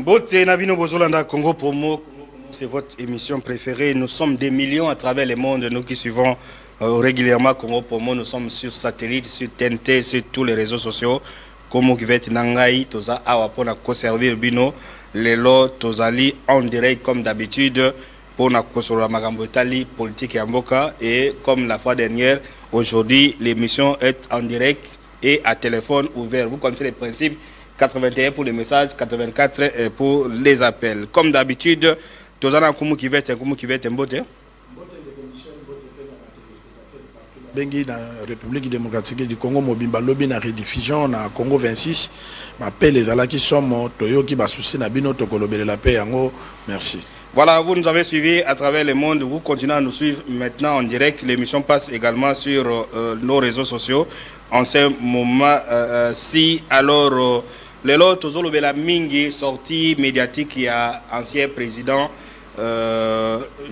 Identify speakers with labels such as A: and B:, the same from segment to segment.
A: Mbote Nabino Bozolanda Congo Promo, c'est votre émission préférée. Nous sommes des millions à travers le monde, nous qui suivons régulièrement Congo Promo. Nous sommes sur satellite, sur TNT, sur tous les réseaux sociaux. Comme Kivet Nangai, Toza Awapona Koservir Bino, Lelo Tozali en direct comme d'habitude pour la Magambotali politique et Amboka. Et comme la fois dernière, aujourd'hui l'émission est en direct et à téléphone ouvert. Vous connaissez les principes. 81 pour les messages, 84 pour les appels. Comme d'habitude, Tozana Kumu qui va être Mbote.
B: Bengi dans la République démocratique du Congo, Mobimba Lobby na rediffusion na Congo 26. M'appelle les ala qui sont Toyo qui va soucier na bino tokolobele la paix yango. Merci.
A: Voilà, vous nous avez suivis à travers le monde. Vous continuez à nous suivre maintenant en direct. L'émission passe également sur nos réseaux sociaux. En ce moment-ci, alors. Lelo Tozolo Bela Mingi, sortie médiatique, il y a ancien président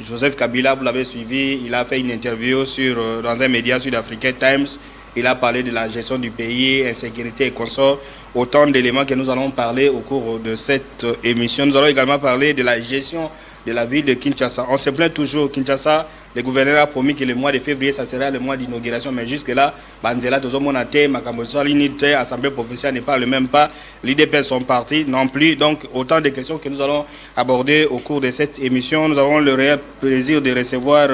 A: Joseph Kabila, vous l'avez suivi, il a fait une interview dans un média sud-africain, Times. Il a parlé de la gestion du pays, insécurité et consorts. Autant d'éléments que nous allons parler au cours de cette émission. Nous allons également parler de la gestion de la ville de Kinshasa. On se plaint toujours, Kinshasa, le gouverneur a promis que le mois de février, ça sera le mois d'inauguration. Mais jusque-là, Banzela, Tozomonate, Makamboso, l'unité, Assemblée professionnelle n'est pas le même pas. L'IDP sont partis non plus. Donc, autant de questions que nous allons aborder au cours de cette émission. Nous avons le réel plaisir de recevoir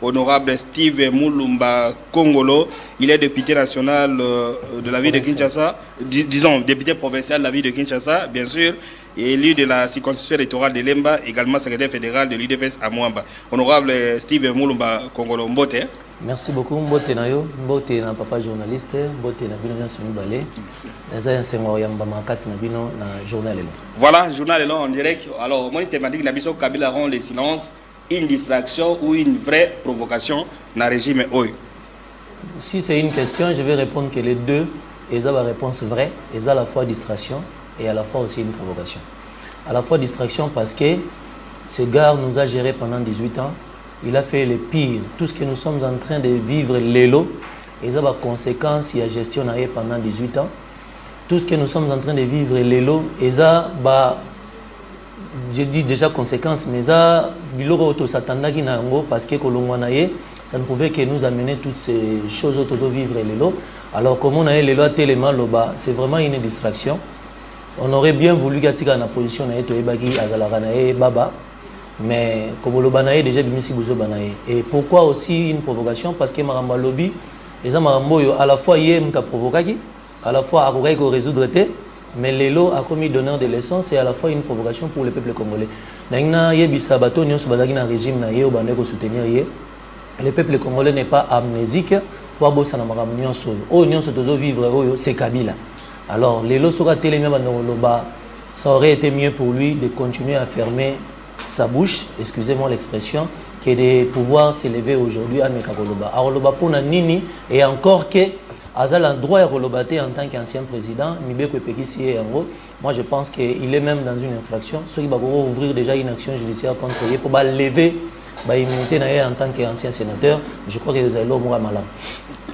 A: honorable Steve Mulumba Kongolo. Il est député national de la ville de Kinshasa, disons député provincial de la ville de Kinshasa, bien sûr, et élu de la circonscription électorale de Lemba, également secrétaire fédéral de l'UDPS à Mwamba. Honorable Steve Mulumba Kongolo, Mbote.
C: Merci beaucoup, Mbote Nayo, Mbote na papa journaliste, Mbote na bino na sunu balé. Naza nsengo yamba makati na bino na journal elo.
A: Voilà, journal elo en direct. Alors, mon thématique na biso Kabila rend le silence, une distraction ou une vraie provocation dans le régime OI.
C: Si c'est une question, je vais répondre que les deux, ils ont la réponse vraie, ils ont à la fois distraction et à la fois aussi une provocation. À la fois distraction parce que ce gars nous a géré pendant 18 ans, il a fait le pire. Tout ce que nous sommes en train de vivre, l'élo, ils ont la conséquence, il a gestionné pendant 18 ans. Tout ce que nous sommes en train de vivre, l'élo, ils ont, je dis déjà conséquence, mais ça, parce que ça ne pouvait que nous amener toutes ces choses autour vivre l'élo. Alors, comme on a l'élo à tellement loba, c'est vraiment une distraction. On aurait bien voulu gâter la position de Baba, mais comme le banaye déjà bimisi bozo banaye. Et pourquoi aussi une provocation? Parce que Maramba Lobby, les Amaramboyo à la fois hier m'a provoqué, à la fois à résoudre té, mais l'élo a commis donneur de leçons, c'est à la fois une provocation pour le peuple congolais. Naïna yebisa bato nyonso bazaki na régime na ye au bandeko soutenir ye. Le peuple congolais n'est pas amnésique pour bosser na maram nyonso. Oh nyonso tozo vivre oyo c'est Kabila. Alors l'élo sera télémé bandoloba, ça aurait été mieux pour lui de continuer à fermer sa bouche, excusez-moi l'expression, que de pouvoir s'élever aujourd'hui à Mekagoloba. Alors Loba pour Nini et encore que Azal a droit à Rolobate en tant qu'ancien président, moi je pense qu'il est même dans une infraction. Ceux qui vont ouvrir déjà une action judiciaire contre lui pour lever l'immunité en tant qu'ancien sénateur, je crois que vous allez l'homme malade.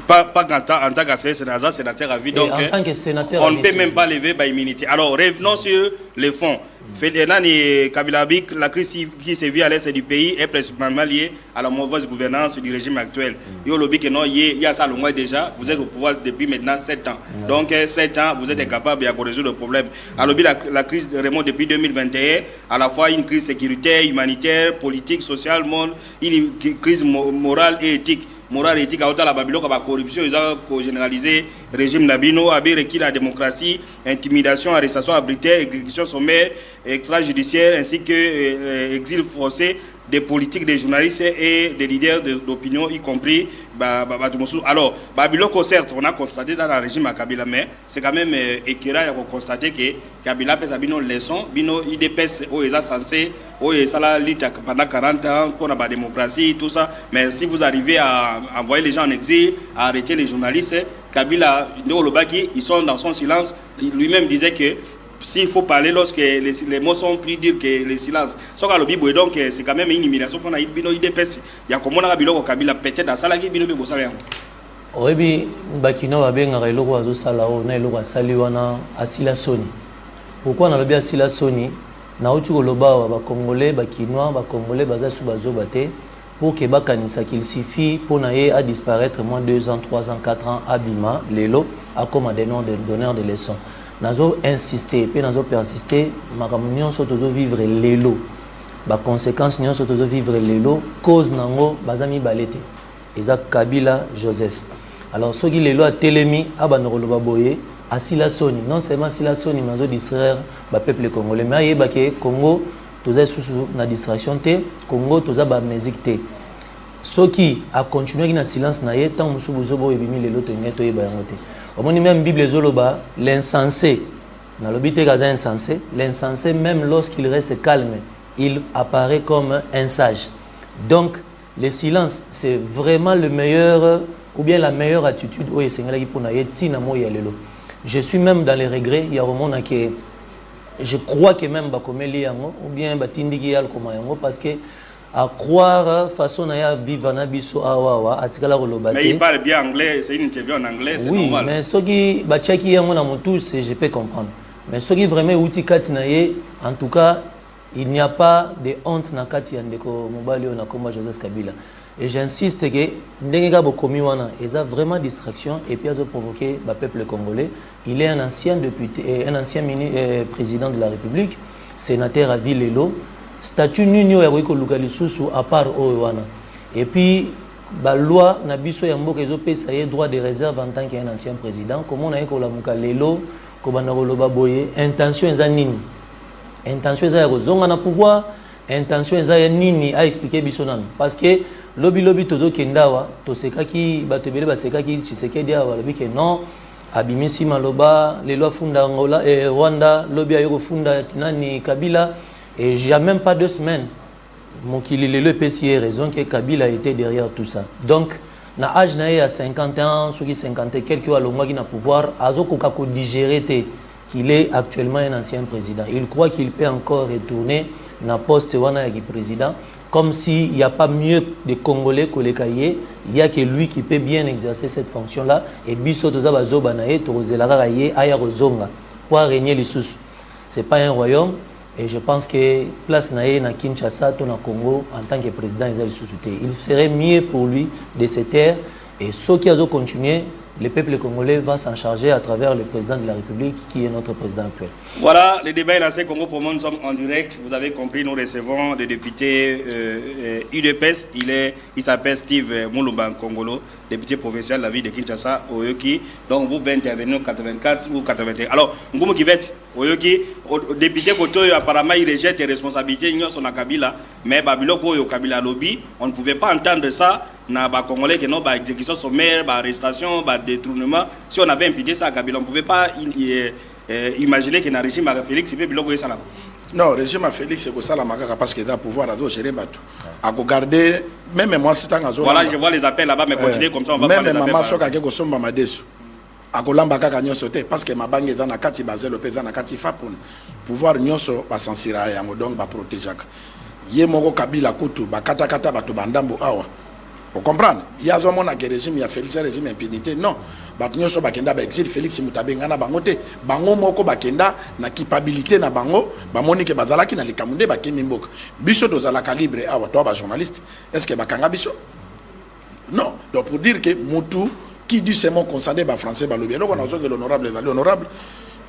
A: Pas en tant qu'ancien sénateur à vie, donc
C: en tant que sénateur,
A: on ne peut même pas lever l'immunité. Alors revenons sur les fonds. La crise qui se vit à l'est du pays est principalement liée à la mauvaise gouvernance du régime actuel. Il y a ça le mois déjà, vous êtes au pouvoir depuis maintenant 7 ans. Donc 7 ans, vous êtes incapable de résoudre le problème. Alors la crise remonte depuis 2021, à la fois une crise sécuritaire, humanitaire, politique, sociale, une crise morale et éthique. Morale et éthique, la Babylone, la corruption, ils ont généralisé le régime Nabino, requis la démocratie, intimidation, arrestation arbitraire, exécution sommaire, extrajudiciaire, ainsi que exil forcé des politiques, des journalistes et des leaders d'opinion, y compris alors, Babylone, certes, on a constaté dans le régime à Kabila, mais c'est quand même éclairant de constater que Kabila a une leçon, il dépasse où il est censé, où il est pendant 40 ans pour la démocratie, tout ça. Mais si vous arrivez à envoyer les gens en exil, à arrêter les journalistes, Kabila, ils sont dans son silence. Lui-même disait que s'il faut parler lorsque les mots sont plus durs que les silences. Donc c'est quand même une humiliation pour il y a comme on a Kabila peut-être dans ça qui
C: oyebi bakino babengaka eloko azosala oyo na eloko asali wana asila soni. Pourquoi nalobi asila soni? na uti koloba ba Congolais, ba Kinois, ba Congolais baza sous bazobate pour que bakanisa qu'il suffit pour naye à disparaître moins 2 ans, 3 ans, 4 ans abima lelo a comme des noms de donneurs de leçons. Nazo insister puis nazo persister makambo nyonso tozo vivre lelo. Ba conséquence nyonso tozo vivre lelo cause nango bazami balete. Eza Kabila Joseph. Alors ceux qui lelo a telemi abanokoloba boye asila soni non seulement asila soni nazo distraire ba peuple congolais mais ayeba ke Congo toza sous na distraction te Congo toza ba musique te. Ceux qui a continué na silence na ye tant musu bozobo ebimi lelo to ngeto yeba yango te. Omoni même Bible zoloba l'insensé na lobité gaza insensé, l'insensé même lorsqu'il reste calme, il apparaît comme un sage. Donc le silence c'est vraiment le meilleur ou bien la meilleure attitude au Sénégal pour na yeti na mo yalelo. Je suis même dans les regrets, il y a un moment que je crois que même bakomeli yango ou bien batindiki yal koma yango parce que à croire façon na vivre na biso awawa atikala kolobate.
A: Mais il parle bien anglais, c'est une interview en anglais, c'est
C: oui,
A: normal.
C: Oui, mais ceux qui bachaki yango na motu, je peux comprendre. Mais ceux qui vraiment outi kati na ye, en tout cas, il n'y a pas de honte na kati ya ndeko mobali na komba Joseph Kabila. Et j'insiste que ndengeka bokomi wana eza vraiment distraction et puis a provoqué le peuple congolais. Il est un ancien député, un ancien président de la République, sénateur à Villelo. Statut nunio ya ko lukalisusu à part wana. Et puis la loi na biso ya mboka ezopesa ye droit de réserve en tant qu'un ancien président. Comment on a ko la muka lelo ko bana koloba boye intention eza nini? Intention eza ya kozonga na pouvoir, intention eza ya nini a expliquer biso nanu parce que lobi todo kendawa to sekaki batebele ba sekaki Tshisekedi awa lobi ke non abimisi maloba lelo funda Angola et Rwanda lobi ayoko funda nani Kabila et il y a même pas 2 semaines mon qui le PCA raison que Kabila était derrière tout ça. Donc na âge na à 50 ans, ceux qui 50 et quelques à l'omoi qui na pouvoir azoko kako digérer qu'il est actuellement un ancien président. Il croit qu'il peut encore retourner na poste wana ya président comme s'il n'y a pas mieux de Congolais que les cahiers, il n'y a que lui qui peut bien exercer cette fonction-là. Et biso toza bazoba na ye tozelara ye aya rozonga pour régner les sous. C'est pas un royaume et je pense que place na ye na Kinshasa to na Congo en tant que président ils sous il ferait mieux pour lui de se taire et ceux qui ont continué le peuple congolais va s'en charger à travers le président de la République qui est notre président actuel.
A: Voilà, le débat est lancé Congo pour moi, nous sommes en direct. Vous avez compris, nous recevons le député UDPS. Il s'appelle Steve Moulumba Congolo, député provincial de la ville de Kinshasa, Oyoki. Donc vous pouvez intervenir en 84 ou 81. Alors, Ngoumou Kivet, Oyoki, député Kotoyo, apparemment il rejette les responsabilités, il y a son Kabila, mais Babiloko Oyo Kabila Lobby, on ne pouvait pas entendre ça. Na ba Congolais qui n'ont pas exécution sommaire, ba arrestation, ba détournement. Si on avait imputé ça à Kabila, on ne pouvait pas imaginer que dans le régime à Félix, il peut bloquer ça là.
B: Non, le régime à Félix, c'est que ça la macaque parce qu'il a pouvoir à gérer bateau. À garder, même moi, c'est un azor.
A: Voilà, je vois les appels là-bas, mais continuez comme ça, on va
B: pas
A: les appels.
B: Même maman, soit quelque chose, maman déçu. À Colamba, quand sauté, parce que ma banque est dans la carte, basée le président la carte, pour pouvoir nyonso, ba sensira yango donc ba protéger. Yé moko Kabila kutu, ba kata kata ba tubandambo awa. Vous comprenez? Il y a un régime, il y a Félix, un régime impunité. Non. Batnyo so bakenda ba exil Félix Mutabenga na bangote. Bango moko bakenda na capacité na bango, ba monike bazalaki na likamunde ba kemimboka. Biso dozala calibre awa to ba journaliste. Est-ce que bakanga biso? Non. Donc pour dire que Moutou qui dit c'est mon concerné ba français ba lobby. Donc on a besoin de l'honorable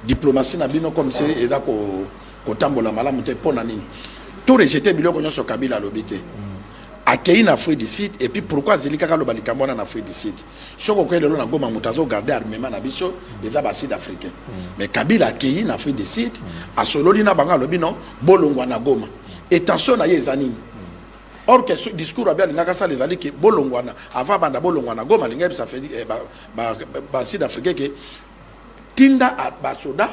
B: diplomatie na bino comme c'est eza ko tambola malamu te pona nini. Tout rejeter biloko nyoso Kabila lobité. Accueilli na Afrique du Sud et puis pourquoi Zelika Kaloba Likambona na Afrique du Sud ce qu'on le na goma mutazo garder armement na biso les sud africains mais Kabila accueilli na Afrique du Sud a sololi na banga lobi non bolongwa na goma et tension na yezanini or que ce discours a bien l'ingaka ça les alliés que bolongwa na avant banda bolongwa na goma linga ça fait ba sud africain que tinda ba soda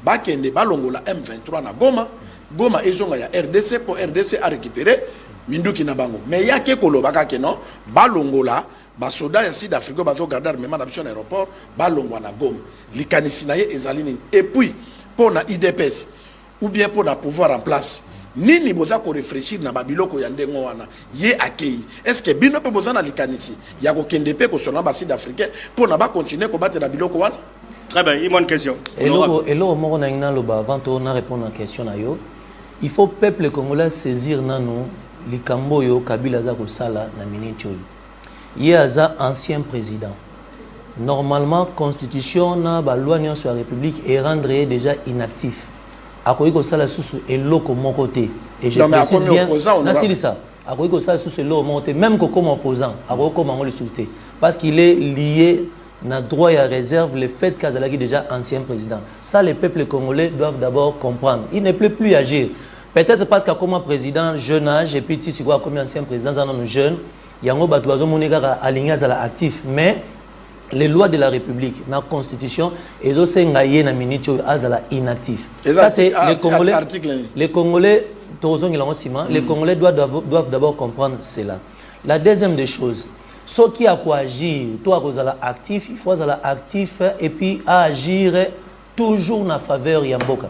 B: ba kende balongola M23 na goma ezonga ya RDC pour RDC a récupérer Minduki na bango. Mais il y a que kolobaka ke non, balongola, basoda ya Sud Afrique bazo garder armement na biso aéroport, balongwa na Goma. Likanisi na ye ezalini. Et puis pour na IDPS ou bien pour na pouvoir en place. Nini boza ko réfléchir na babiloko ya ndengo wana ye accueilli. Est-ce que bino pe boza na likanisi ya ko kendepe ko sona ba Sud Africain pour na ba continuer ko battre na biloko wana?
A: Très bien, une bonne question.
C: Et là, on a loba avant de répondre à la question na yo. il faut peuple congolais saisir nano likambo yo Kabila za kosala na minute oyo. Yaza ancien président. Normalement constitution na ba loi sur la République est rendre déjà inactif. Akoyi kosala susu eloko moko te. Et je précise bien na silisa. Akoyi kosala susu eloko moko te même comme opposant, akoyi comme ngoli souté parce qu'il est lié na droit et à réserve le fait qu'Azalaki déjà ancien président. Ça les peuples congolais doivent d'abord comprendre. Il ne peut plus agir. Peut-être parce qu'il y a comme président jeune âge et puis si tu vois comme ancien président dans jeune, il y a un batouazo monéga aligné à l'actif, mais les lois de la République, la Constitution, et aussi ngaye na minute azala inactif. Ça c'est les Congolais. Les Congolais, les Congolais doivent d'abord comprendre cela. La deuxième des choses, ce qui a quoi agir, toi azala actif, il faut azala actif et puis agir toujours na faveur yamboka.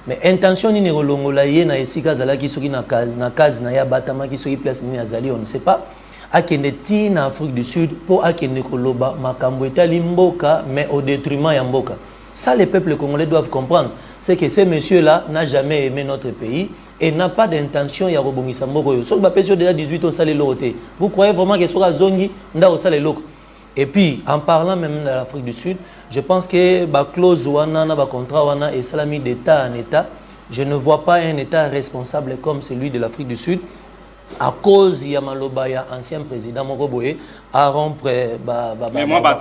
C: Mais intention ni rolongola ye na esika zala ki soki na case na ya batama ki soki place ni azali on ne sait pas akende ti na Afrique du Sud pour akende koloba makambo etali mboka mais au détriment ya mboka. Ça les peuples congolais doivent comprendre, c'est que ce monsieur là n'a jamais aimé notre pays et n'a pas d'intention ya robongisa mboko yo. Soki ba pesi déjà 18 ans salé loté. Vous croyez vraiment que soka zongi nda o salé loko? Et puis, en parlant même de l'Afrique du Sud, je pense que la clause wana, la contrat wana et salami d'État en État, je ne vois pas un État responsable comme celui de l'Afrique du Sud à cause de Yamaloba, ancien président Mokoboye, à rompre.
A: Mais moi,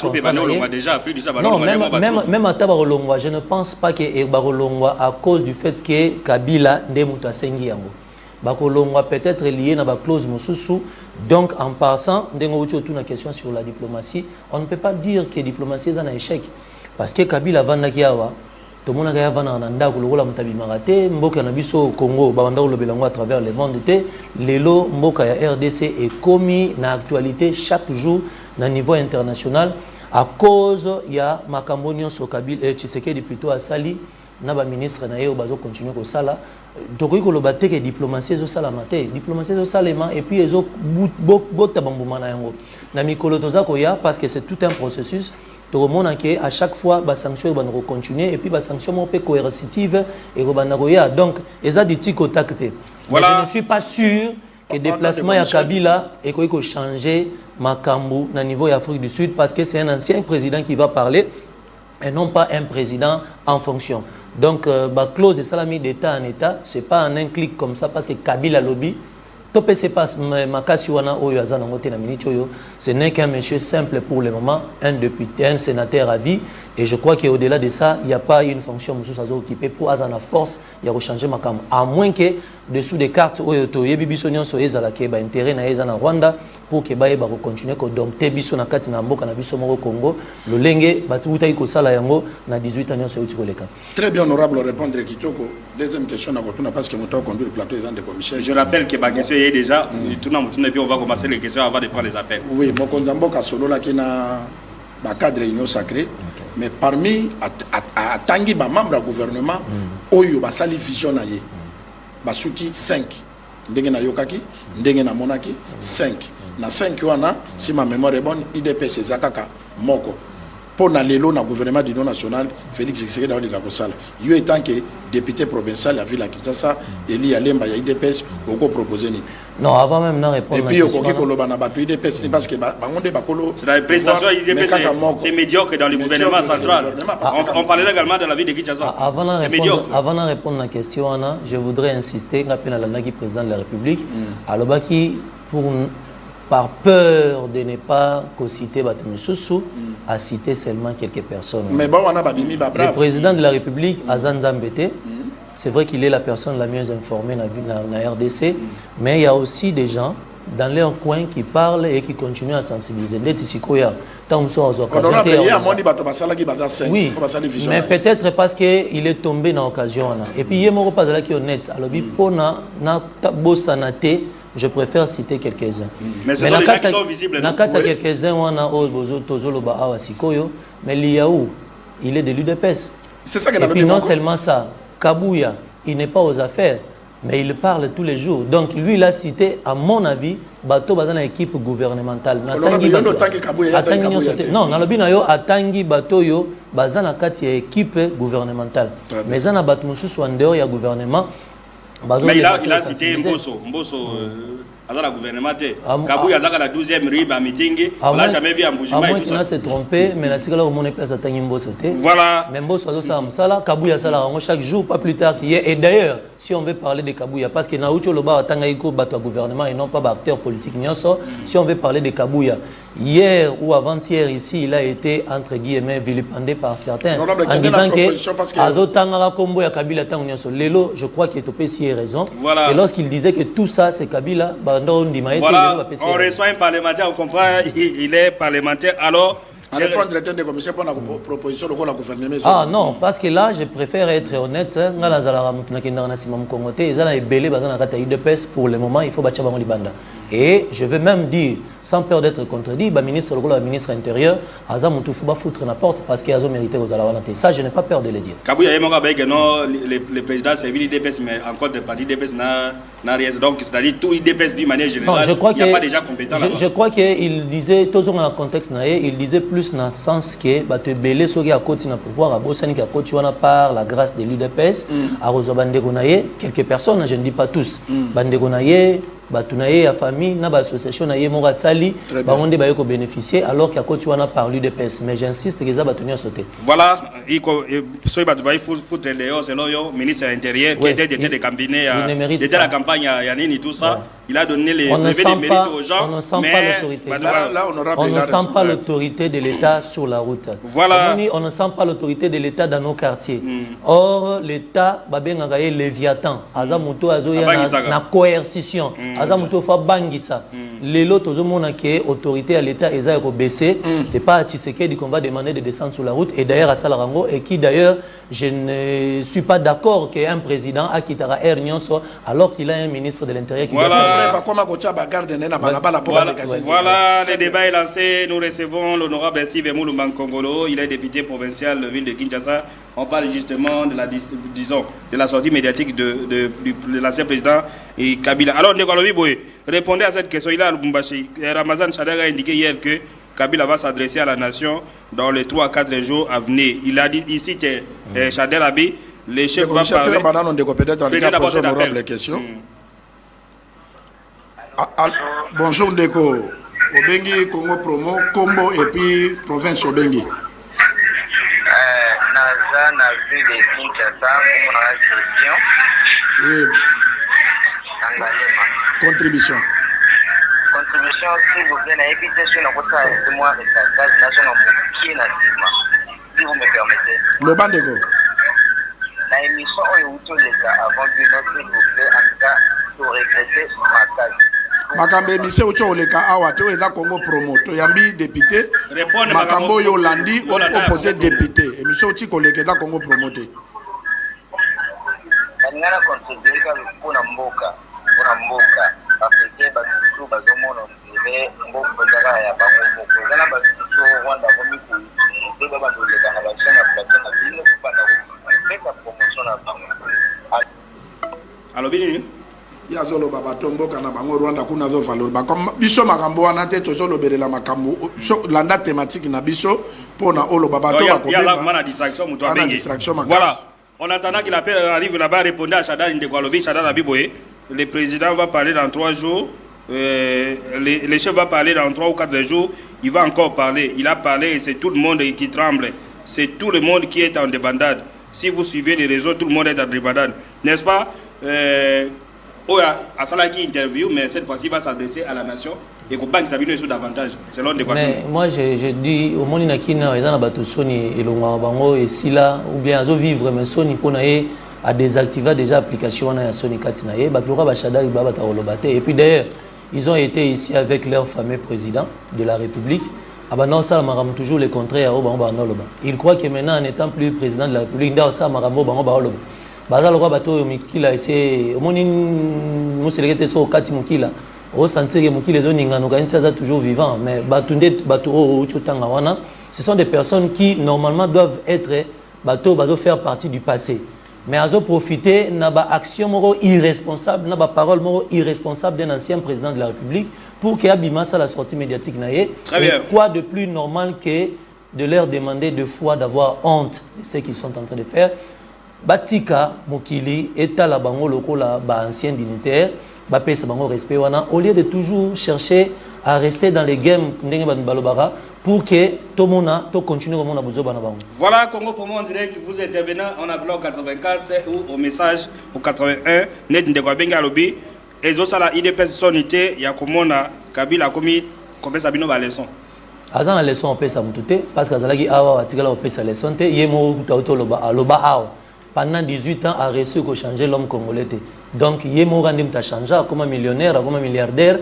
A: déjà, Afrique du Sud,
C: non, même à Tabarolongwa, je ne pense pas que Barolongwa à cause du fait que Kabila ne muta sengi yango. Bakolongwa peut-être lié à la clause Mosusu. Donc, en passant, une question sur la diplomatie, on ne peut pas dire que la diplomatie est un échec. Parce que Kabila Vandakiawa, tout le monde a Vananda, Mtabi Marate, Mboka Nabiso au Congo, Babanda Lobelango à travers le monde, Lelo, Mboka RDC est commis dans l'actualité chaque jour au niveau international à cause il y a Makambonion sur Kabila, Tshisekedi plutôt à Sali, Naba ministre Nayo Bazo continue comme ça là. Donc il faut que la diplomatie est salamate, diplomatie est salama et puis ils ont bota bambumana yango. Na mikolo toza koya parce que c'est tout un processus. Tout le monde à chaque fois les sanctions vont continuer et puis les sanctions sont peu coercitives et koya. Donc ils ont dit tic au tac. Voilà. Je ne suis pas sûr que le déplacement à Kabila et qu'il faut changer Makambu na niveau Afrique du Sud parce que c'est un ancien président qui va parler et non pas un président en fonction. Donc, la clause de salami d'État en État, ce n'est pas en un clic comme ça parce que Kabila lobby. Ce n'est qu'un monsieur simple pour le moment, un député, un sénateur à vie. Et je crois qu'au-delà de ça, il n'y a pas une fonction occupée pour avoir la force, il y a changer ma cam. À moins que dessous des cartes, il y a intérêt à Rwanda pour que Baye continue à dompter biso na kati na mboka na biso moko Congo. Le lenge batuta iko sala yango na 18 ans sur Utikoleka.
B: Très bien honorable répondre Kitoko. Deuxième question na kotuna parce que mon temps conduit le plateau des de commission.
A: Je rappelle que ma question est déjà tout et puis on va commencer les questions avant de prendre les appels.
B: Oui, mon konzamboka solo la qui na ba cadre réunion sacrée. Mais parmi à tangi ba membre du gouvernement oyo ba sali vision na ye. Basuki 5. Ndenge na yokaki, ndenge na monaki 5. Na 5 wana si ma mémoire est bonne IDPS zakaka moko pour na lelo na gouvernement d'union nationale Félix Tshisekedi a dit kosala yo étant que député provincial à ville à Kinshasa Eli Alemba ya IDPS oko proposer ni
C: non avant même na répondre
B: et puis okoki koloba na bato IDPS parce que bangonde bakolo
A: c'est la prestation IDPS c'est médiocre dans le gouvernement central on parlait également de la ville de Kinshasa
C: avant de répondre à la question je voudrais insister ngapena landaki président de la République alobaki par peur de ne pas citer Batmisusu, à citer seulement quelques personnes.
B: Mais bon, on a le
C: président de la République, Azan Zambete, c'est vrai qu'il est la personne la mieux informée dans la RDC, mais il y a aussi des gens dans leur coin qui parlent et qui continuent à sensibiliser. Oui, mais peut-être parce qu'il est tombé dans l'occasion. Et puis, il y a un peu qui est honnête. Alors, je préfère citer quelques-uns.
A: Mais ce sont des gens qui sont visibles.
C: Mais Liaou, il est de l'UDPS.
B: C'est ça
C: et puis non seulement ça, Kabouya, il n'est pas aux affaires, mais il parle tous les jours. Donc lui, il a cité, à mon avis, Bato dans l'équipe gouvernementale. Non, dans le binayo, Atangi Bato yo, bazana kati équipe gouvernementale. Mais dans Batmusu soit en dehors, il y a gouvernement.
A: Mais il a cité Mbosso. Dans le gouvernement, Kabouya a la 12e ribe à meeting, on n'a jamais vu un bougement.
C: À moins qu'il s'est trompé, mais la tigre là où mon place a tenu Mbosso.
A: Voilà.
C: Mais Mbosso a ça là, Kabouya ça là chaque jour, pas plus tard qu'hier. Et d'ailleurs, si on veut parler de Kabouya, parce que Naoucho Loba a tangaïko battu au gouvernement et non pas acteur politique. Si on veut parler de Kabouya, hier ou avant-hier ici, il a été entre guillemets vilipendé par certains en disant que Azotanga Kombo ya Kabila Tangunyoso. Lelo, je crois qu'il est au PCI raison. Et lorsqu'il disait que tout ça c'est Kabila,
A: voilà, on reçoit un parlementaire, on comprend, il est parlementaire. Alors,
C: ah non, parce que là, je préfère être honnête. Pour le moment, il faut battre Libanda. Et je veux même dire, sans peur d'être contredit, le ministre intérieur, Azamutu faut foutre la porte parce qu'il a mérité aux alawanate. Ça, je n'ai pas peur de le dire.
A: Kabouya le président servit l'IDPS, mais encore des partis d'IDPS n'a rien. Donc, c'est-à-dire tout IDPS d'une manière générale, il n'y a pas déjà compétent là-bas.
C: Je crois qu'il disait, tous dans le contexte, il disait plus dans le sens que tu belé ce qui a côté dans le pouvoir, à Bossani qui a côté par la grâce de l'IDPS, à Rosobandegonaye, quelques personnes, je ne dis pas tous, Bandegonaye, Batunaye, la famille, na association na Mora Sali, on va bénéficier alors qu'il y a côté par l'UDPS. Mais j'insiste que ça va tenir sauter.
A: Voilà, il faut foutre Léo, selon le ministre de l'Intérieur qui était de campagne, était la campagne à Yanini, tout ça. Il a donné les mérites aux gens.
C: On ne sent pas l'autorité. On ne sent pas l'autorité de l'État sur la route.
A: Voilà.
C: On ne sent pas l'autorité de l'État dans nos quartiers. Or, l'État, Babengagaye Léviathan, Azamuto Azoya na coercition. Azamuto fa bangisa. Les lots aux qui autorité à l'État et baissé. C'est pas à Tshisekedi qu'on va demander de descendre sur la route. Et d'ailleurs à Salarango, et qui d'ailleurs, je ne suis pas d'accord qu'un président a quitté Air Nyonso alors qu'il a un ministre de l'Intérieur qui
A: Voilà, le débat est lancé. Nous recevons l'honorable Steve Emoulou Kongolo. Il est député provincial de la ville de Kinshasa. On parle justement de la sortie médiatique de l'ancien président Kabila. Alors, Ndekolobi Boye, répondez à cette question. Il a Lubumbashi. Ramazan Chadega a indiqué hier que Kabila va s'adresser à la nation dans les 3 à 4 jours à venir. Il a dit ici, Chadel Abi, les chefs vont parler.
B: Bonjour Ndeko, Obengi, Congo Promo, Combo et puis province Obengi.
D: Naza na ville de Kinshasa, pour la question.
B: Oui. Contribution.
D: Contribution, s'il vous plaît, na épitation na kota de moi et ça, national qui est nassima. Si vous me permettez.
B: Le Bandego.
D: La émission est autorisée avant de notre s'il vous plaît, en tout cas, pour regretter ma tâche.
B: Makambe mise ucho oleka awa to eza Congo Promo to yambi député makambo yo landi opposé député émission uchi koleka eza Congo Promo te
D: ngana contribuer pour mboka africain ba tout ba zomono ndebe mboka zaka ya bango ngana ba tout Rwanda komi ku ndebe ba ndoleka na ba chana ba bino ba na peka promotion na bango
A: alors bini
B: yazolo baba tomboka na bango Rwanda kuna zo valeur ba comme biso makambo wana te to solo belela makambo landa thématique na biso pona olo baba to ba ko
A: mana distraction muto abenge voilà on attendant qu'il arrive là-bas répondre à Chadal Ndekolobi Chadal Abiboye le président va parler dans 3 jours les chefs va parler dans 3 ou 4 jours il va encore parler il a parlé et c'est tout le monde qui tremble c'est tout le monde qui est en débandade si vous suivez les réseaux tout le monde est en débandade n'est-ce pas à Salaki interview, mais cette fois-ci il va s'adresser à la nation et qu'on banque Sabino sur davantage. Selon des
C: mais moi je dis au monde nakina ils ont bateau Sony et longa bango et si là ou bien azo vivre mais Sony pour naé à désactiver déjà l'application na Sony Katinaye baklora bachada babata olobate et puis d'ailleurs ils ont été ici avec leur fameux président de la République. Ah ben non ça maram toujours le contraire au bango noloba. Il croit que maintenant en étant plus président de la République nda ça maramo bango oloba. Baza le roi bateau mikila c'est au moni muselekete so kati mukila au sentir que mukila zo ningano kanisa za toujours vivant mais batunde bateau chotanga wana ce sont des personnes qui normalement doivent être bateau faire partie du passé mais azo profiter na ba action moro irresponsable na ba parole moro irresponsable d'un ancien président de la République pour qu'il abima ça la sortie médiatique naé quoi de plus normal que de leur demander 2 fois d'avoir honte de ce qu'ils sont en train de faire. batika mokili etala bango lokola ba ancien dignitaire ba pesa bango respect wana au lieu de toujours chercher à rester dans les games ndenge balobara pour que tout le monde continue comme on a besoin de bango.
A: Voilà Congo pour moi on dirait que vous intervenant on a appelé au 84 ou au message au 81 net ndeko benga lobi ezo sala IDPS sonité ya komona Kabila komi kopesa bino ba leçon.
C: Azan la leçon on pesa mutute parce que azalaki awa atikala on pesa leçon te yemo to loba aloba awa. Pendant 18 ans, a reçu que changer l'homme congolais. Donc, il y a un changé comme millionnaire, comme milliardaire,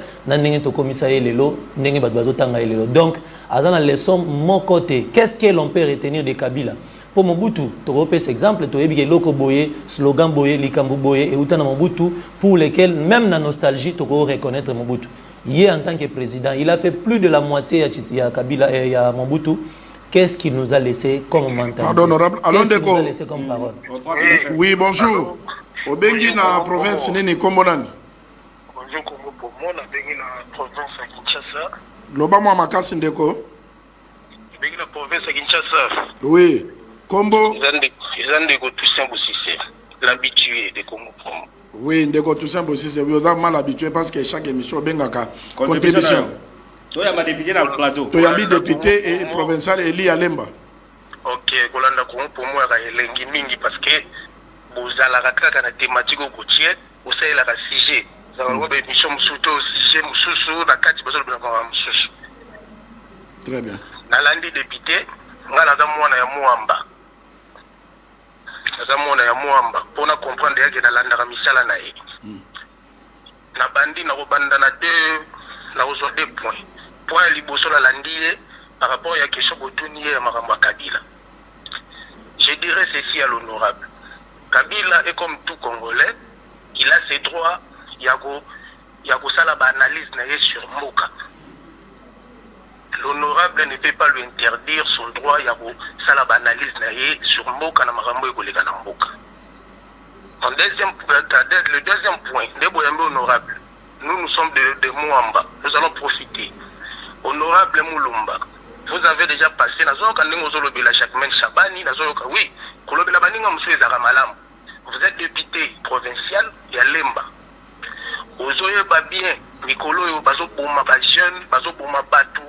C: donc, à la leçon, mon côté, qu'est-ce que l'on peut retenir de Kabila? Pour Mobutu, tu repères cet exemple, tu as vu le boye, slogan boye, likambu boye, et autant Mobutu, pour lesquels, même dans la nostalgie, tu peux reconnaître Mobutu. Hier, en tant que président, il a fait plus de la moitié à Kabila et à Mobutu. Qu'est-ce qu'il nous a laissé comme mentalité?
B: Pardon, honorable. Allons
C: Qu'est-ce qu'il nous a laissé comme parole?
B: Oui, bonjour. Au Bengi na province nini Kombonani.
E: Bonjour Congo pour moi, na Bengi na province à Kinshasa.
B: Loba mwa makasi ndeko.
E: Bengi na province à Kinshasa.
B: Oui. Kombo.
E: Ndeko Toussaint Bosissé, l'habitué de Congo pour moi.
B: Oui, ndeko Toussaint Bosissé. Vous êtes mal habitué parce que chaque émission bengaka contribution.
A: Toi ya ma député dans le plateau.
B: Toi ya député et provincial Eli Alemba.
E: OK, kolanda Congo pour moi ka elengi mingi parce que bozala kaka na thématique au quotidien, au sein la sujet. Ça va avoir émission musuto sujet mususu na kati bazo na mususu.
B: Très bien.
E: Na landi député, ngala za mwana ya Muamba. Za mwana ya Muamba pona comprendre yake na landa misala na ye. Na bandi na robanda na deux points. Point liboso la landier par rapport à la question botuni ya makambo Kabila. Je dirais ceci à l'honorable. Kabila est comme tout Congolais, il a ses droits, il y a sala ba analyse sur Moka. L'honorable ne peut pas lui interdire son droit, il y a sala ba analyse sur Moka na makambo ekoleka na Moka. Le deuxième point, honorable. Nous sommes de Mouamba. Nous allons profiter. Honorable Moulumba, vous avez déjà passé oui, vous êtes député provincial et à Lemba. Vous avez bien, Nicolo, Bazo Bouma, Bajeune, Bazo Bouma Batou,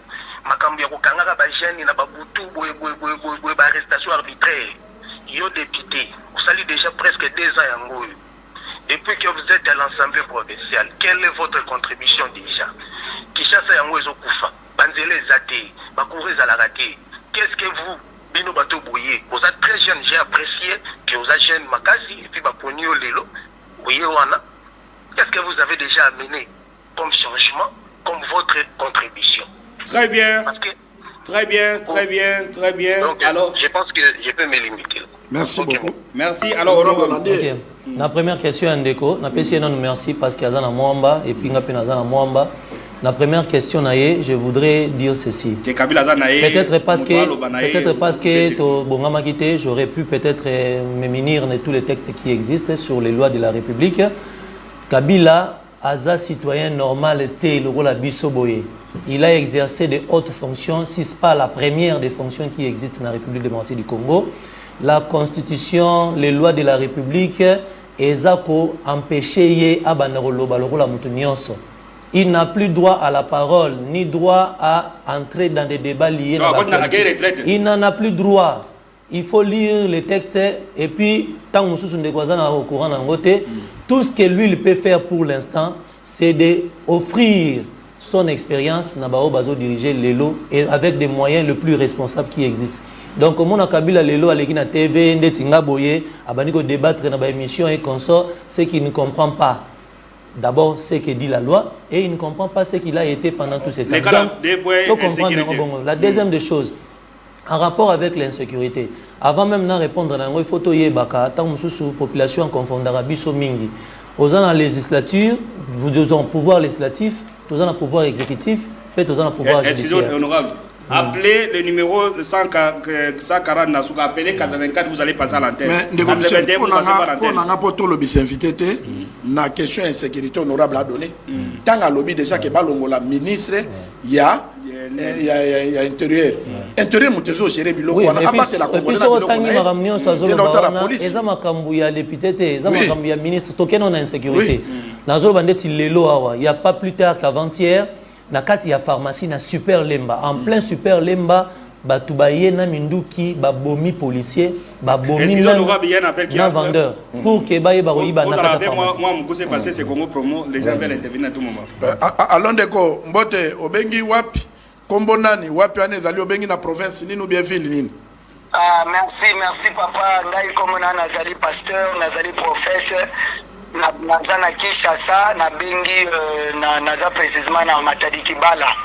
E: Makambia Kangara, Bajeune, Nababutu, arrestation arbitraire. Yo député, vous allez déjà presque 2 ans en Goyo. Depuis que vous êtes à l'Assemblée provinciale, quelle est votre contribution déjà? Kishasa yango ezokufa, banzele zate, bakourir à la raté. Qu'est-ce que vous, Bino Bato Bouye, vous êtes très jeune, j'ai apprécié que vous êtes jeune Makasi, et puis Baponio Lelo, Bouye Wana. Qu'est-ce que vous avez déjà amené comme changement, comme votre contribution?
A: Très bien.
E: Parce que,
A: très bien.
E: Donc, alors, je pense que je peux me limiter.
B: Merci beaucoup.
A: Merci. Alors,
C: okay. La première question, Ndeko, na pesi non merci parce qu'il y a dans Mwamba et puis dans Mwamba. La première question, je voudrais dire ceci. Peut-être parce que j'aurais pu peut-être me munir de tous les textes qui existent sur les lois de la République. Kabila, Aza citoyen normal était le rôle à Bissoboye. Il a exercé de hautes fonctions, si ce n'est pas la première des fonctions qui existent dans la République démocratique du Congo. La Constitution, les lois de la République, Ezako empêché à Banaroloba, le rôle à Moutounianso. Il n'a plus droit à la parole, ni droit à entrer dans des débats liés à la politique. Il n'en a plus droit. Il faut lire les textes et puis, tant que nous sommes au courant d'un côté, tout ce que lui il peut faire pour l'instant, c'est d'offrir son expérience Nabao Bazo diriger Lelo et avec des moyens les plus responsables qui existent. Donc, comme on a Kabila Lelo à la TV, Ndetinga Boye, Abaniko débattre dans l'émission et consort, c'est qu'il ne comprend pas. D'abord, ce que dit la loi et il ne comprend pas ce qu'il a été pendant tout ce temps. Donc, la deuxième des choses, en rapport avec l'insécurité, avant même de répondre, il faut que la population confondera Bisso Mingi. Aux ans législature, vous avez un pouvoir législatif, vous avez un pouvoir exécutif, peut-être vous avez un pouvoir judiciaire.
A: Honorable. Appelez le numéro 140 Nasuka, appelez 84, vous allez passer à l'antenne.
B: Mais pour invité, la question insécurité honorable à donner. Tant que lobby déjà que balongo la ministre, il y a il y a intérieur. Intérieur, mon trésor, gérer biloko.
C: Oui, et puis so tangi makamnio so zo ba eza makambu ya député te, eza makambu ya ministre tokeno na insécurité. Nazo bandeti lelo awa, il y a pas plus tard qu'avant-hier, na kati ya pharmacie na Super Lemba, en plein Super Lemba. Batubaye na minduki babomi policier babomi na vendeur pour que baye baroyiba na kata pharmacie.
A: Moi mon c'est passé c'est Congo promo, les gens veulent intervenir à tout moment.
B: Allons deko mbote obengi wapi kombo nani wapi anezali obengi na province nini ou bien ville nini?
D: Merci papa, ngai comme nazali pasteur, nazali prophète nazana Kinshasa na bengi naza précisément na Matadi Kibala.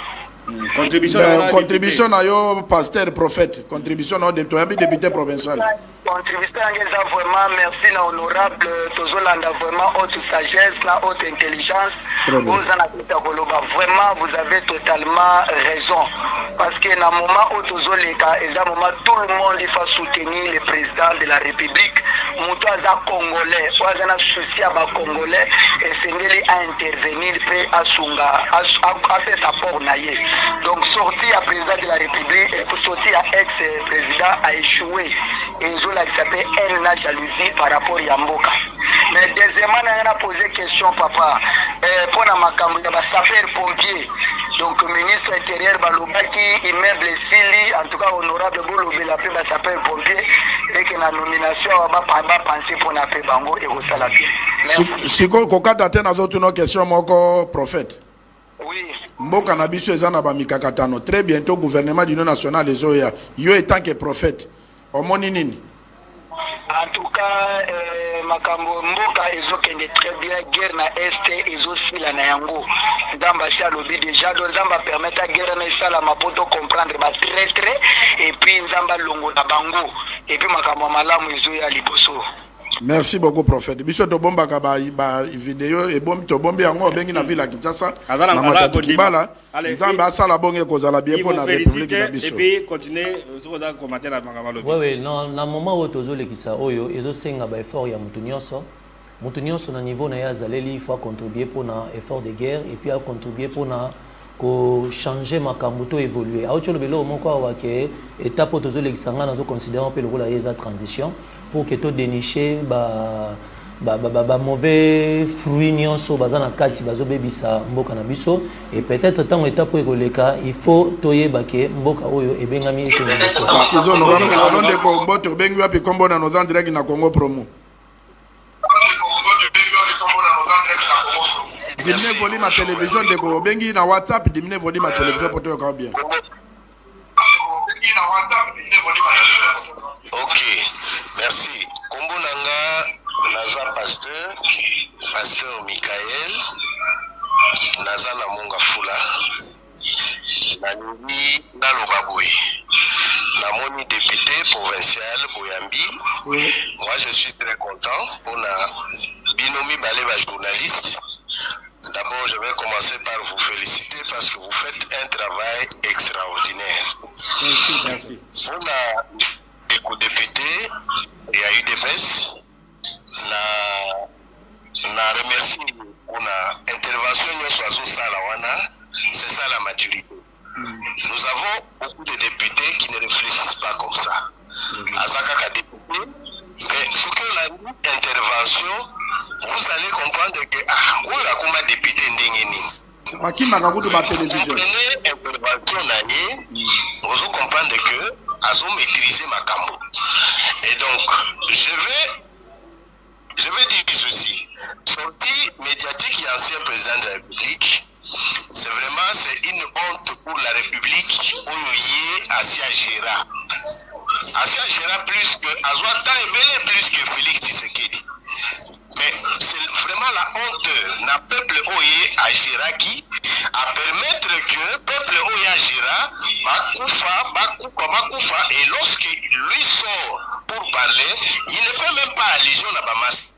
B: Contribution à yo pasteur prophète, contribution à député provincial.
D: Contribution à vraiment merci na honorable Tozolanda vraiment haute sagesse, na haute intelligence. Vraiment vous avez totalement raison parce que na moment où Tozoleka et à moment tout le monde il faut soutenir le président de la République. Muto aza congolais, oza na souci à ba congolais et sengeli à intervenir pe asunga a fait sa port naie. Donc sorti à président de la République et sorti à ex-président a échoué et zola qui s'appelle la jalousie par rapport à Mboka. Mais deuxièmement, on a posé question papa pour la makambo ya ba sapeur pompier. Donc ministre intérieur balobaki immeuble Sili en tout cas honorable Bolobe la pe ba sapeur pompier et que la nomination va pas penser pour na pe bango et au salarié.
B: Si koka date na d'autres no question moko prophète.
D: Oui.
B: Mboka na biso ezana ba mikakatano très bientôt gouvernement d'union nationale ezoya yo étant que prophète omoni nini?
D: En tout cas makambo mboka ezokende très bien guerre na este ezosila na yango ndamba sia lobi déjà donc ndamba permettre à guerre na sala mapoto comprendre ba traître et puis ndamba longo na bango et puis makambo malamu ezoya liboso.
B: Merci beaucoup prophète. Biso to bomba ka ba vidéo et bombi to bombi yango bengi na ville ya Kinshasa. Na Matadi Kibala. Nzamba sala bonge kozala bien pour la République na biso.
A: Et puis continuer sur vous commenter la makamalo.
C: Oui, non, na moment où tozolekisa oyo ezosenga ba effort ya mutu nyonso. Mutu nyonso na niveau na ya zaleli il faut contribuer pour na effort de guerre et puis à contribuer pour na ko changer makambo to évoluer. Aocho lobelo moko awa ke étape tozolekisa nga nazo considérer pe lokola yeza transition pour que to dénicher mauvais fruits nyonso baza na kati bazo bebisa mboka na biso et peut-être tant étape ekoleka il faut toyeba ke mboka oyo ebengami ke biso.
B: Parce que zo no alonde ko mbote bengi wapi kombo na nozan direct na Congo promo. Dimine voli ma télévision de ko bengi na WhatsApp dimine voli ma télévision pour toi bien.
F: Ok, merci. Kombo nanga naza pasteur Michael naza na Monga Fula nalingi naloba boye namoni député provincial Boyambi. Moi je suis très content pour na binomi baleba journaliste. D'abord, je vais commencer par vous féliciter parce que vous faites un travail extraordinaire.
A: Merci.
F: Pour la député, il y a eu des baisses. Na remercie pour l'intervention c'est ça la maturité. Nous avons beaucoup de députés qui ne réfléchissent pas comme ça. Azaka député, mais ce qu'on a eu intervention, vous allez comprendre que où il y a comme député ndengeni.
B: Télévision.
F: Vous comprenez que Azo maîtriser ma cambo. Et donc je vais dire ceci. Sortie médiatique et ancien président de la République, c'est une honte pour la République où il y a Asia Gera. Asia Gera plus que Azoata et plus que Félix Tshisekedi. Mais c'est vraiment la honte d'un peuple oye à Géraki à permettre que peuple oye à Géra Bakoufa et lorsqu'il lui sort pour parler, il ne fait même pas allusion à Bamas.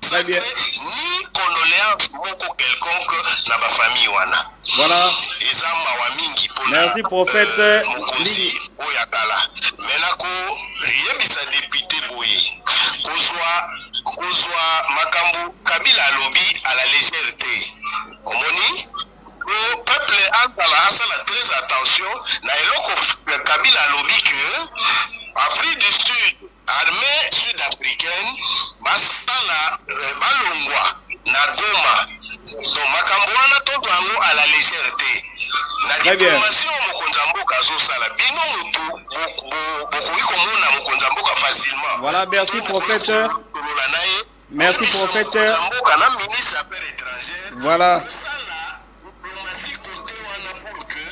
F: Ni condoléances beaucoup quelconque dans ma famille wana.
A: Voilà.
F: Merci
A: prophète.
F: Mokosi oyakala. Menako yebisa député boye. Kozwa makambu Kabila lobby à la légèreté. Omoni le peuple a très attention.
A: Très bien.
F: Diplomation mokonzi mboka azosala bino mutu bokoki komona mokonzi mboka facilement.
A: Voilà, merci prophète. Merci prophète.
F: Mboka na ministre affaires étrangères.
A: Voilà.
F: Diplomatie côté wana pour que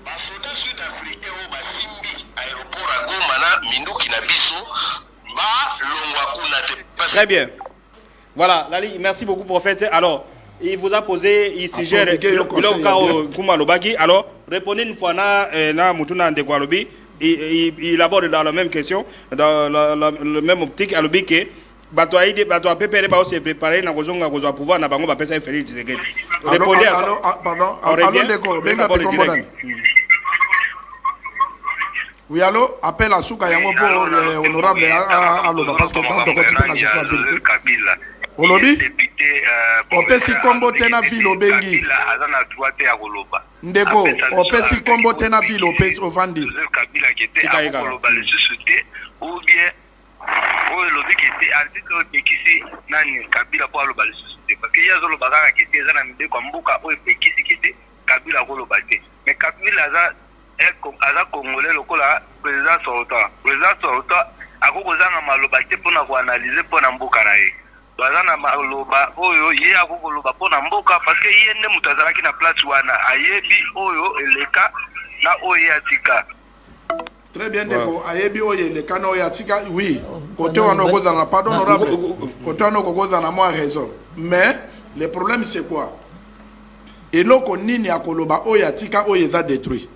F: basoda sud-africain o basimbi aéroport à Goma na minduki na biso ba longwa kuna te.
A: Très bien. Voilà, Lali, merci beaucoup prophète. Alors, il vous a posé, il suggère alors, répondez une fois na mutuna ndeko alobi, il aborde dans la même question, dans le même optique alobi que bato PPR ba se préparer na kozonga kozwa pouvoir na bango ba pesa Félix Tshisekedi. Répondez à ça.
B: Pardon, allô ndeko, benga pekombonan. Oui, allô, appel à Souka Yango pour honorable Aloba parce que quand on continue na gestion habilité. Olobi opesi kombo tena ville obengi ndeko opesi kombo tena ville opesi ovandi
D: ou bien olobi kete article opekisi nani Kabila po aloba lisusu parce que yazo loba kaka kete eza na mbeko mbuka oyo epekisi kete Kabila koloba te mais Kabila aza congolais lokola président sortant akokozanga maloba te mpona koanalyse mpona mboka na ye bazana maloba oyo ye akokoloba mpona mboka parce que ye nde moto azalaki na place wana ayebi oyo eleka na oyo atika.
B: Très bien ndeko ayebi oyo eleka na oyo atika oui côté wana okozana pardon honorable côté wana okozana moi raison mais le problème c'est quoi eloko nini akoloba oyo atika oyo eza détruit.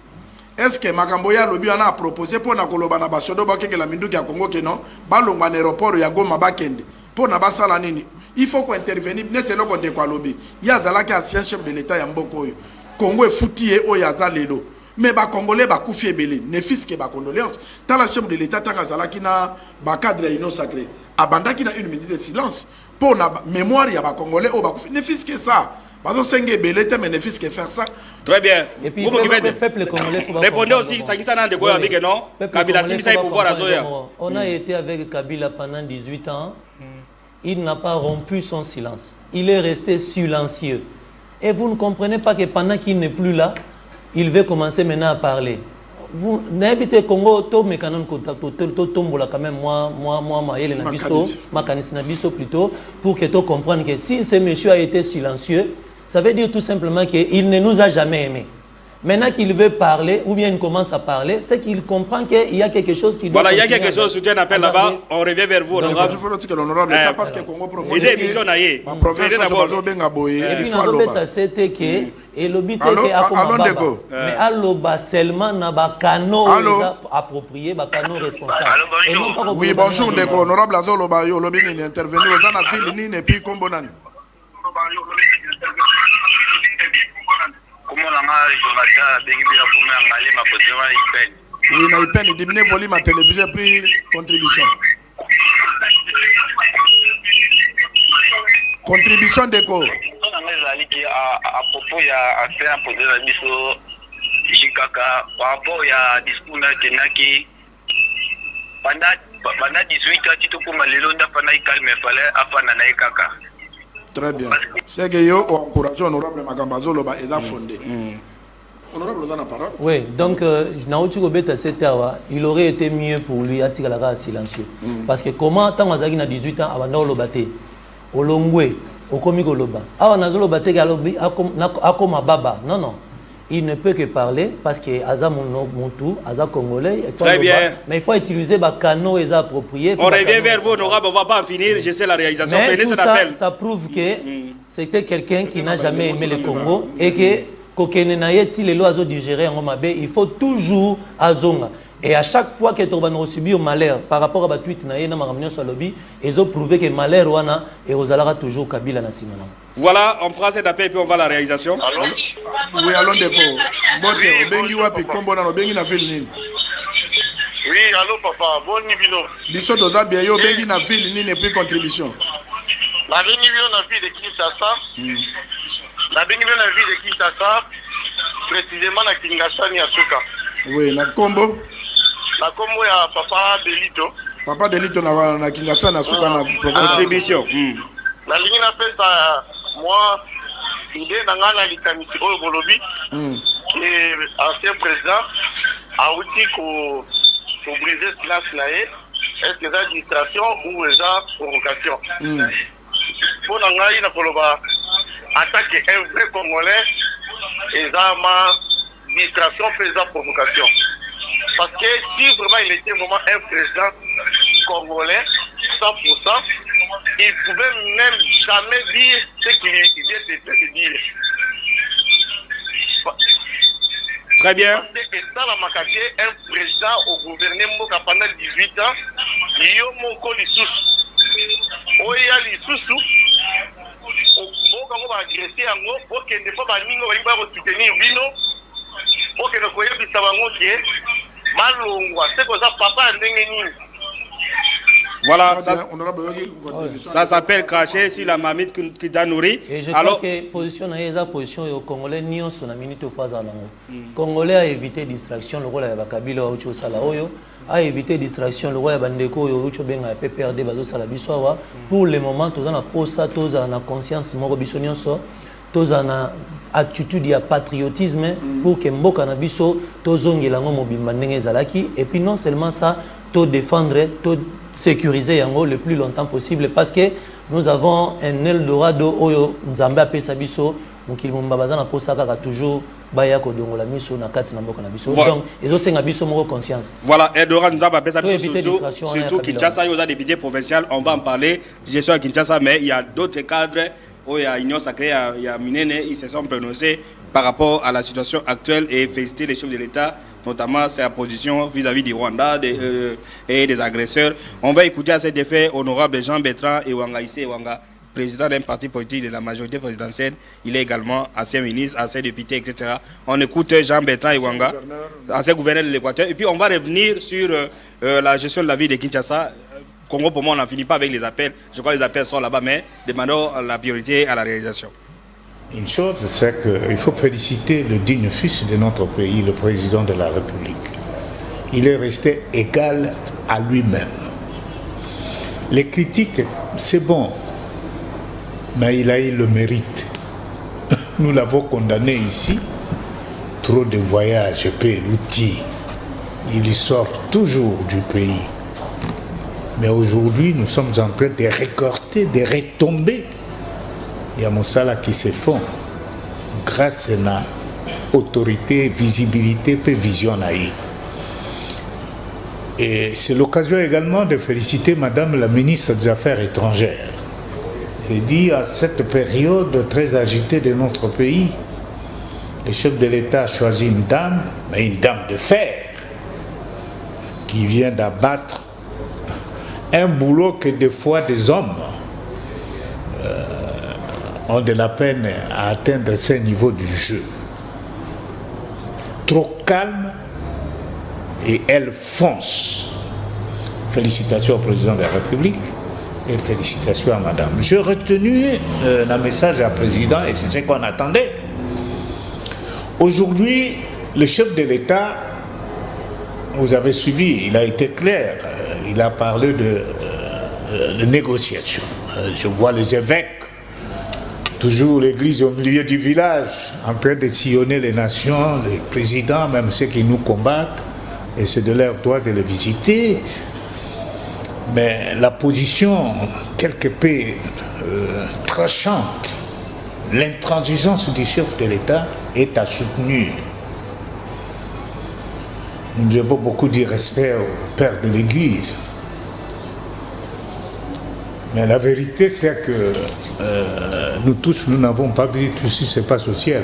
B: Est-ce que makambo ya lobi wana a proposé mpona koloba na basodo bakekela minduki ya Congo ke non balongwa na aéroport ya Goma bakende mpona basala nini il faut qu'on intervenir neti eloko ndeko alobi ye azalaki ancien chef de l'état ya mboka oyo Congo efuti ye oyo aza lelo mais bakongolais bakufi ebele ne fiske bacondoléance tala chef de l'état ntango azalaki na bacadre ya union sacrée abandaki na une minute de silence mpona mémoire ya bakongolais oyo bakufi ne fiske ça bazosenge ebele te mais ne fiske faire ça.
A: Très bien.
C: Et puis le peuple congolais
A: répondez aussi ça qui ça n'a de quoi avec non Kabila simisa pouvoir à Zoya.
C: On a été avec Kabila pendant 18 ans. Il n'a pas rompu son silence. Il est resté silencieux. Et vous ne comprenez pas que pendant qu'il n'est plus là, il veut commencer maintenant à parler. Vous n'habitez Congo, tout mais quand même quand même moi il nabiso plutôt pour que tu comprennes que si ce monsieur a été silencieux, ça veut dire tout simplement qu'il ne nous a jamais aimés. Maintenant qu'il veut parler, ou bien il commence à parler, c'est qu'il comprend qu'il y a quelque chose qui doit...
A: Voilà, il y a quelque chose, soutien appel là-bas, on revient vers vous, honorable.
B: Il faut que l'honorable, parce que Congo promote...
A: Les émissions naïe.
B: Ma province, ça va bien.
C: Et puis, dans le c'était que... Et le but est que mais aloba seulement na ba cano approprié, ba cano responsable.
B: Oui, bonjour, ndeko honorable azoloba yo lobi ni intervenir dans la ville ni et puis kombonan.
D: Comment la Jonathan bengi bila pour ngale ma position ipen.
B: Oui, na ipen diminuer volume à télévision puis contribution. Contribution d'Eco.
D: À propos il y a affaire poser la biso Jikaka par rapport à discours na tenaki pendant 18 ans tu comme lelo nda pana calme fallait afana na kaka.
B: Très bien. C'est que yo encourage honorable Makambazo loba et fondé. Honorable dans la parole.
C: Oui, donc Naouti Gobeta Setawa, il aurait été mieux pour lui attirer la race silencieux. Parce que comment tant Azagi na 18 ans avant de l'obate Olongwe Okomi Goloba. Avant de l'obate Galobi Akoma Baba. Non non. Il ne peut que parler parce que Aza Moutou, Aza Congolais.
A: Très bien.
C: Mais il faut utiliser les canaux et appropriés.
A: On revient vers vous, honorable. On ne va pas en finir. Je sais la réalisation.
C: Mais tout ça prouve que c'était quelqu'un qui n'a jamais aimé le Congo et que il faut toujours Azonga. Et à chaque fois que tu as subi au malheur par rapport à la tweet, ils ont prouvé que le malheur est toujours Kabila na Simona.
A: Voilà, on prend cet appel et puis on va à la réalisation.
D: Allô?
B: Oui, allons déco. Bote, obengi wapi kombo na obengi na ville nini?
D: Oui, allô papa, bon nibino.
B: Biso doza bien yo obengi na ville nini et puis contribution.
D: Na bengi bio na ville de Kinshasa. Na bengi bio na ville de Kinshasa, précisément na Kingasani ya Suka.
B: Oui, na kombo.
D: Na kombo ya papa Delito.
B: Papa Delito na Kingasani na Suka na
A: contribution.
D: Na lingi na pesa moi idée na ngana likamisi oyo bolobi
G: que l'ancien président a outil pour briser le silence. Est-ce que c'est une distraction ou une provocation? Pour nous, attaquer un vrai Congolais, et ça ma distraction fait ça provocation. Parce que si vraiment il était vraiment un président congolais, 100%, il pouvait même jamais dire ce qu'il vient de dire.
A: Très bien.
G: Parce que dans la Makake, un président au gouvernement pendant 18 ans, il y a mon col sous. Il y a les sous. On va agresser en haut pour que ne pas soutenir Vino. Pour que ne soyez pas papa.
A: Voilà, ça s'appelle cracher sur la marmite qui t'a nourri.
C: Et je crois que position la position au Congolais nion son minute phase en Congolais a évité distraction le rôle ya Kabila au sala oyo a évité distraction le rôle ya bandeko yo ucho benga PPRD bazo sala biswa pour le moment tous na posa tous na conscience moko biso nyonso tous na attitude ya patriotisme pour que mboka na biso tozongela ngo mobimba ndenge ezalaki et puis non seulement ça to défendre to sécuriser yango le plus longtemps possible parce que nous avons un Eldorado oyo nzambe apesa biso mokili momba bazana posa kaka toujours baya ko dongola miso na kati na mboka na biso donc ezo senga biso moko conscience.
A: Voilà, Eldorado nzambe apesa biso surtout Kinshasa yo za député provincial, on va en parler. Je suis à Kinshasa mais il y a d'autres cadres où il y a Union Sacrée, il y a Minene, ils se sont prononcés par rapport à la situation actuelle et féliciter les chefs de l'État, notamment sa position vis-à-vis du Rwanda et des agresseurs. On va écouter à cet effet honorable Jean-Bertrand Ewanga Issé Ewanga, président d'un parti politique de la majorité présidentielle. Il est également ancien ministre, ancien député, etc. On écoute Jean-Bertrand Ewanga, ancien gouverneur de l'Équateur. Et puis on va revenir sur la gestion de la vie de Kinshasa. Congo, pour moi, on n'en finit pas avec les appels. Je crois que les appels sont là-bas, mais demandons la priorité à la réalisation.
H: Une chose, c'est qu'il faut féliciter le digne fils de notre pays, le président de la République. Il est resté égal à lui-même. Les critiques, c'est bon, mais il a eu le mérite. Nous l'avons condamné ici. Trop de voyages paient l'outil. Il sort toujours du pays. Mais aujourd'hui, nous sommes en train de récolter des retombées. Il y a Moussala qui se font grâce à l'autorité, visibilité et vision. Et c'est l'occasion également de féliciter Madame la ministre des Affaires étrangères. J'ai dit à cette période très agitée de notre pays, le chef de l'État a choisi une dame, mais une dame de fer, qui vient d'abattre un boulot que des fois des hommes ont de la peine à atteindre ce niveau du jeu. Trop calme et elle fonce. Félicitations au président de la République et félicitations à madame. J'ai retenu un message à président et c'est ce qu'on attendait. Aujourd'hui, le chef de l'État, vous avez suivi, il a été clair, il a parlé de négociation. Je vois les évêques, toujours l'église au milieu du village, en train de sillonner les nations, les présidents, même ceux qui nous combattent, et c'est de leur droit de les visiter. Mais la position quelque peu tranchante, l'intransigeance du chef de l'État est à soutenir. Nous devons beaucoup de respect au père de l'Église. Mais la vérité, c'est que nous tous, nous n'avons pas vu tout ce qui se passe au ciel.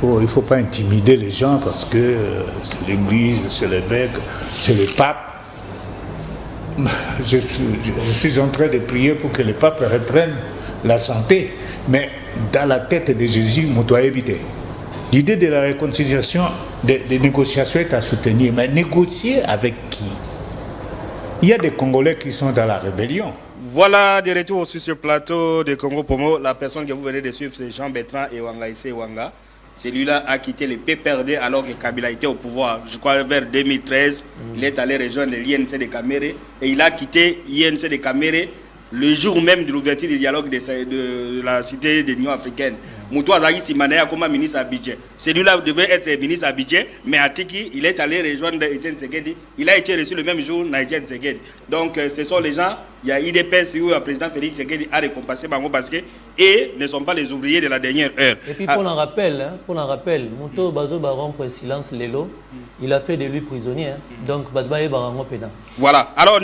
H: Il ne faut pas intimider les gens parce que c'est l'Église, c'est l'évêque, c'est le pape. Je suis en train de prier pour que le pape reprenne la santé. Mais dans la tête de Jésus, on doit éviter. L'idée de la réconciliation, des négociations est à soutenir. Mais négocier avec qui? Il y a des Congolais qui sont dans la rébellion.
A: Voilà, de retour sur ce plateau de Congo Pomo. La personne que vous venez de suivre, c'est Jean-Bertrand Ewanga Issé Ewanga. Celui-là a quitté le PPRD alors que Kabila était au pouvoir. Je crois vers 2013, il est allé rejoindre l'INC de Caméré et il a quitté l'INC de Caméré le jour même de l'ouverture du dialogue de la cité de l'Union africaine. Moutou Azaki Simanaya comme ministre à budget. Celui-là devait être ministre à budget, mais à Tiki, il est allé rejoindre Etienne Tshisekedi. Il a été reçu le même jour dans Etienne Tshisekedi. Donc, ce sont les gens, il y a IDPS où le président Félix Tshisekedi a récompensé Bango parce que et ne sont pas les ouvriers de la dernière heure.
C: Et puis, pour un rappel, Moutou Bazo Baron pour silence Lelo, il a fait de lui prisonnier. Donc, Badbaye Barango Pena.
A: Voilà. Alors,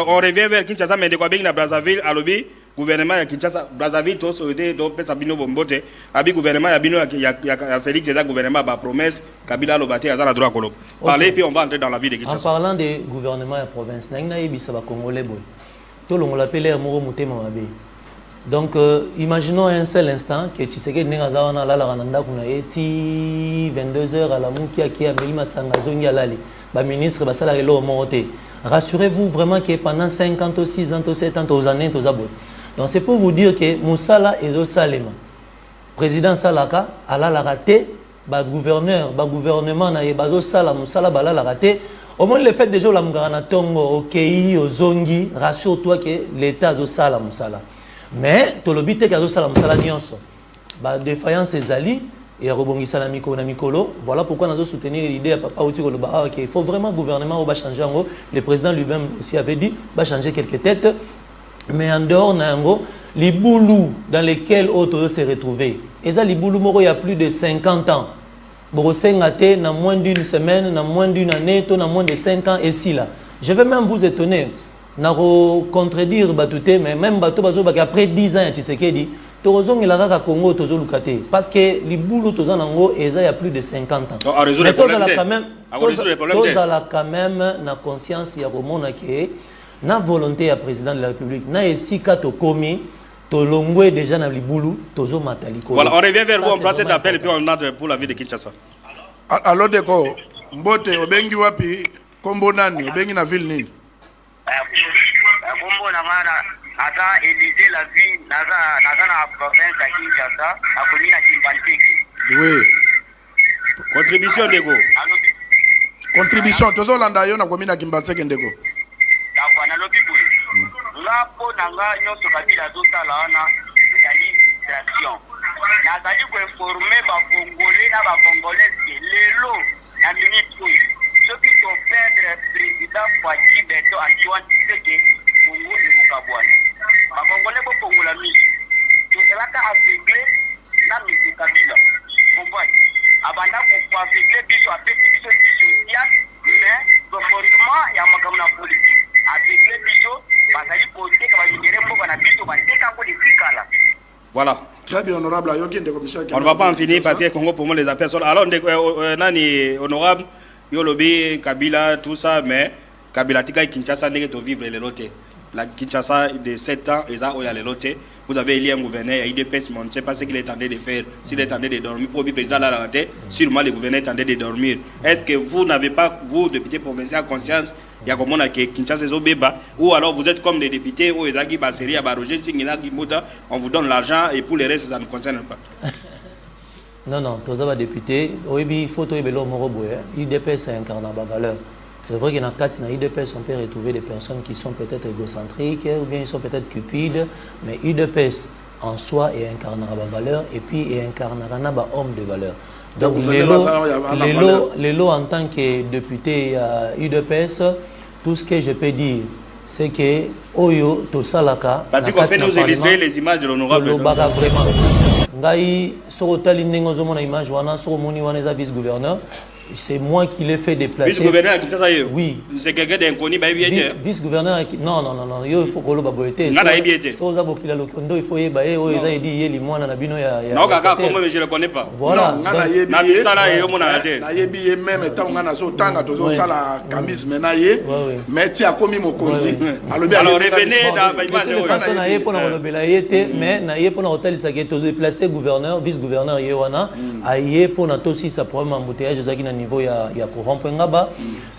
A: on revient vers Kinshasa, mais Ndeko Abeng na Brazzaville, à l'obé. Gouvernement ya Kinshasa Brazzaville tous souhaité donc pesa bino bombote abi gouvernement ya bino ya Félix Tshisekedi gouvernement ba promesse Kabila lobate azala droit kolo parler puis on va entrer dans la vie de Kinshasa.
C: En parlant des gouvernements ya province na yebisa ba congolais boy to longola pele moko mutema mabe. Donc imaginons un seul instant que Tshisekedi nenga wana la rananda kuna eti 22h à la muki aki ya Melima Sangazongi alali ba ministre ba sala relo monte. Rassurez-vous vraiment que pendant 50 6 ans 7 ans aux années aux abos. Donc c'est pour vous dire que Moussala et Zosalema, président Salaka, ala la raté, gouverneur, gouvernement na yebazo Sala Moussala bala la raté. Au moins le fait déjà la mugana tongo au Kei au Zongi, rassure-toi que l'état zo Sala Moussala. Mais tolobite que zo Sala Moussala nyonso. Ba défaillance ezali et rebongisa na mikolo. Voilà pourquoi nous avons soutenu l'idée à Papa Outi Koloba qu'il faut vraiment le gouvernement va changer en gros. Le président lui-même aussi avait dit va changer quelques têtes. Mais en dehors les boulous dans lesquels Oto s'est retrouvé. Et ça les boulous il y a plus de 50 ans. Borosengate na moins d'une semaine, na moins d'une année, na moins de 5 ans et si là. Je vais même vous étonner. Na contredire Batouté mais même Bato Bazo après 10 ans Tshisekedi Torozong il a Congo Tozo Lukate parce que les boulous Tozo Nango il y a plus de 50 ans. Mais Tozo la quand même na conscience ya komona ke na volonté ya président de la République na esika to komi to longwe déjà na libulu Tozo Mataliko.
A: Voilà, on revient vers vous, on prend cet appel et puis on entre pour la vie de Kinshasa.
B: Alors Deko, Mbote obengi wapi kombo nani obengi na ville nini?
D: Kombo na ngana naza Élysée la ville naza na province ya Kinshasa akomina Kimbanteke.
B: Oui.
A: Contribution Ndeko.
B: Contribution tozo landa yo na komina Kimbanteke Ndeko.
D: D'accord na lobi boy. Ngapo na nga nyonso Kabila zotala wana ezali distraction. Nazali ko informer ba Congolais na ba Congolais lelo na minute oyo. Soki to perdre président Faki Beto Antoine Tshisekedi Congo ni Mukabwana. Ba Congolais bo Congola miso. Tozelaka aveuglé na misi Kabila. Comprendre. Abanda ko aveuglé biso apeti biso ya mais le fondement ya makamna politique aveuglé biso bazali côté ka ba libérer mboka na biso ba teka ko likala.
A: Voilà.
B: Très bien, honorable.
A: On ne va pas en finir parce que Congo pour moi les appels sont. Alors, Nani, honorable, Yolobi, Kabila, tout ça, mais Kabila Tika et Kinshasa n'est pas vivre les lotés. La Kinshasa de 7 ans, et ça, il y a les lotés. Vous avez élu un gouverneur, il y a IDPS, mais on ne sait pas ce qu'il est en train de faire. S'il est en train de dormir, pour le président l'a raté, sûrement le gouverneur est en train de dormir. Est-ce que vous n'avez pas, vous, député provincial, conscience, il y a comme on a Kinshasa Zobeba, ou alors vous êtes comme des députés, ou Ezagi Basseri, Abaroje, Singina, Gimota, on vous donne l'argent et pour les restes, ça ne concerne pas.
C: Non, tous les députés, il faut que l'IDPS incarne la valeur. C'est vrai qu'il y a dans l'IDPS, on peut retrouver des personnes qui sont peut-être égocentriques ou bien ils sont peut-être cupides, mais l'IDPS en soi incarne la valeur et puis il incarne un homme de valeur. Donc les lots en tant que député à l'IDPS, tout ce que je peux dire, c'est que Oyo, Tosalaka,
A: nous illustrer les images de l'honorable.
C: Vraiment. Ngai, Sorotali Nengozomona image, wana Soromoni wana vice-gouverneur. C'est moi qui l'ai fait déplacer.
A: Vice-gouverneur à Kinshasa.
C: Oui.
A: C'est quelqu'un d'inconnu,
C: vice-gouverneur. Non, il faut que le baboete. Il faut y aller. Il faut
A: non, comment je le connais pas.
C: Voilà.
A: Mais alors revenez
C: dans déplacer gouverneur, vice-gouverneur Yewana, aïe pour aussi sa problème embouteillage niveau ya corrompre ngaba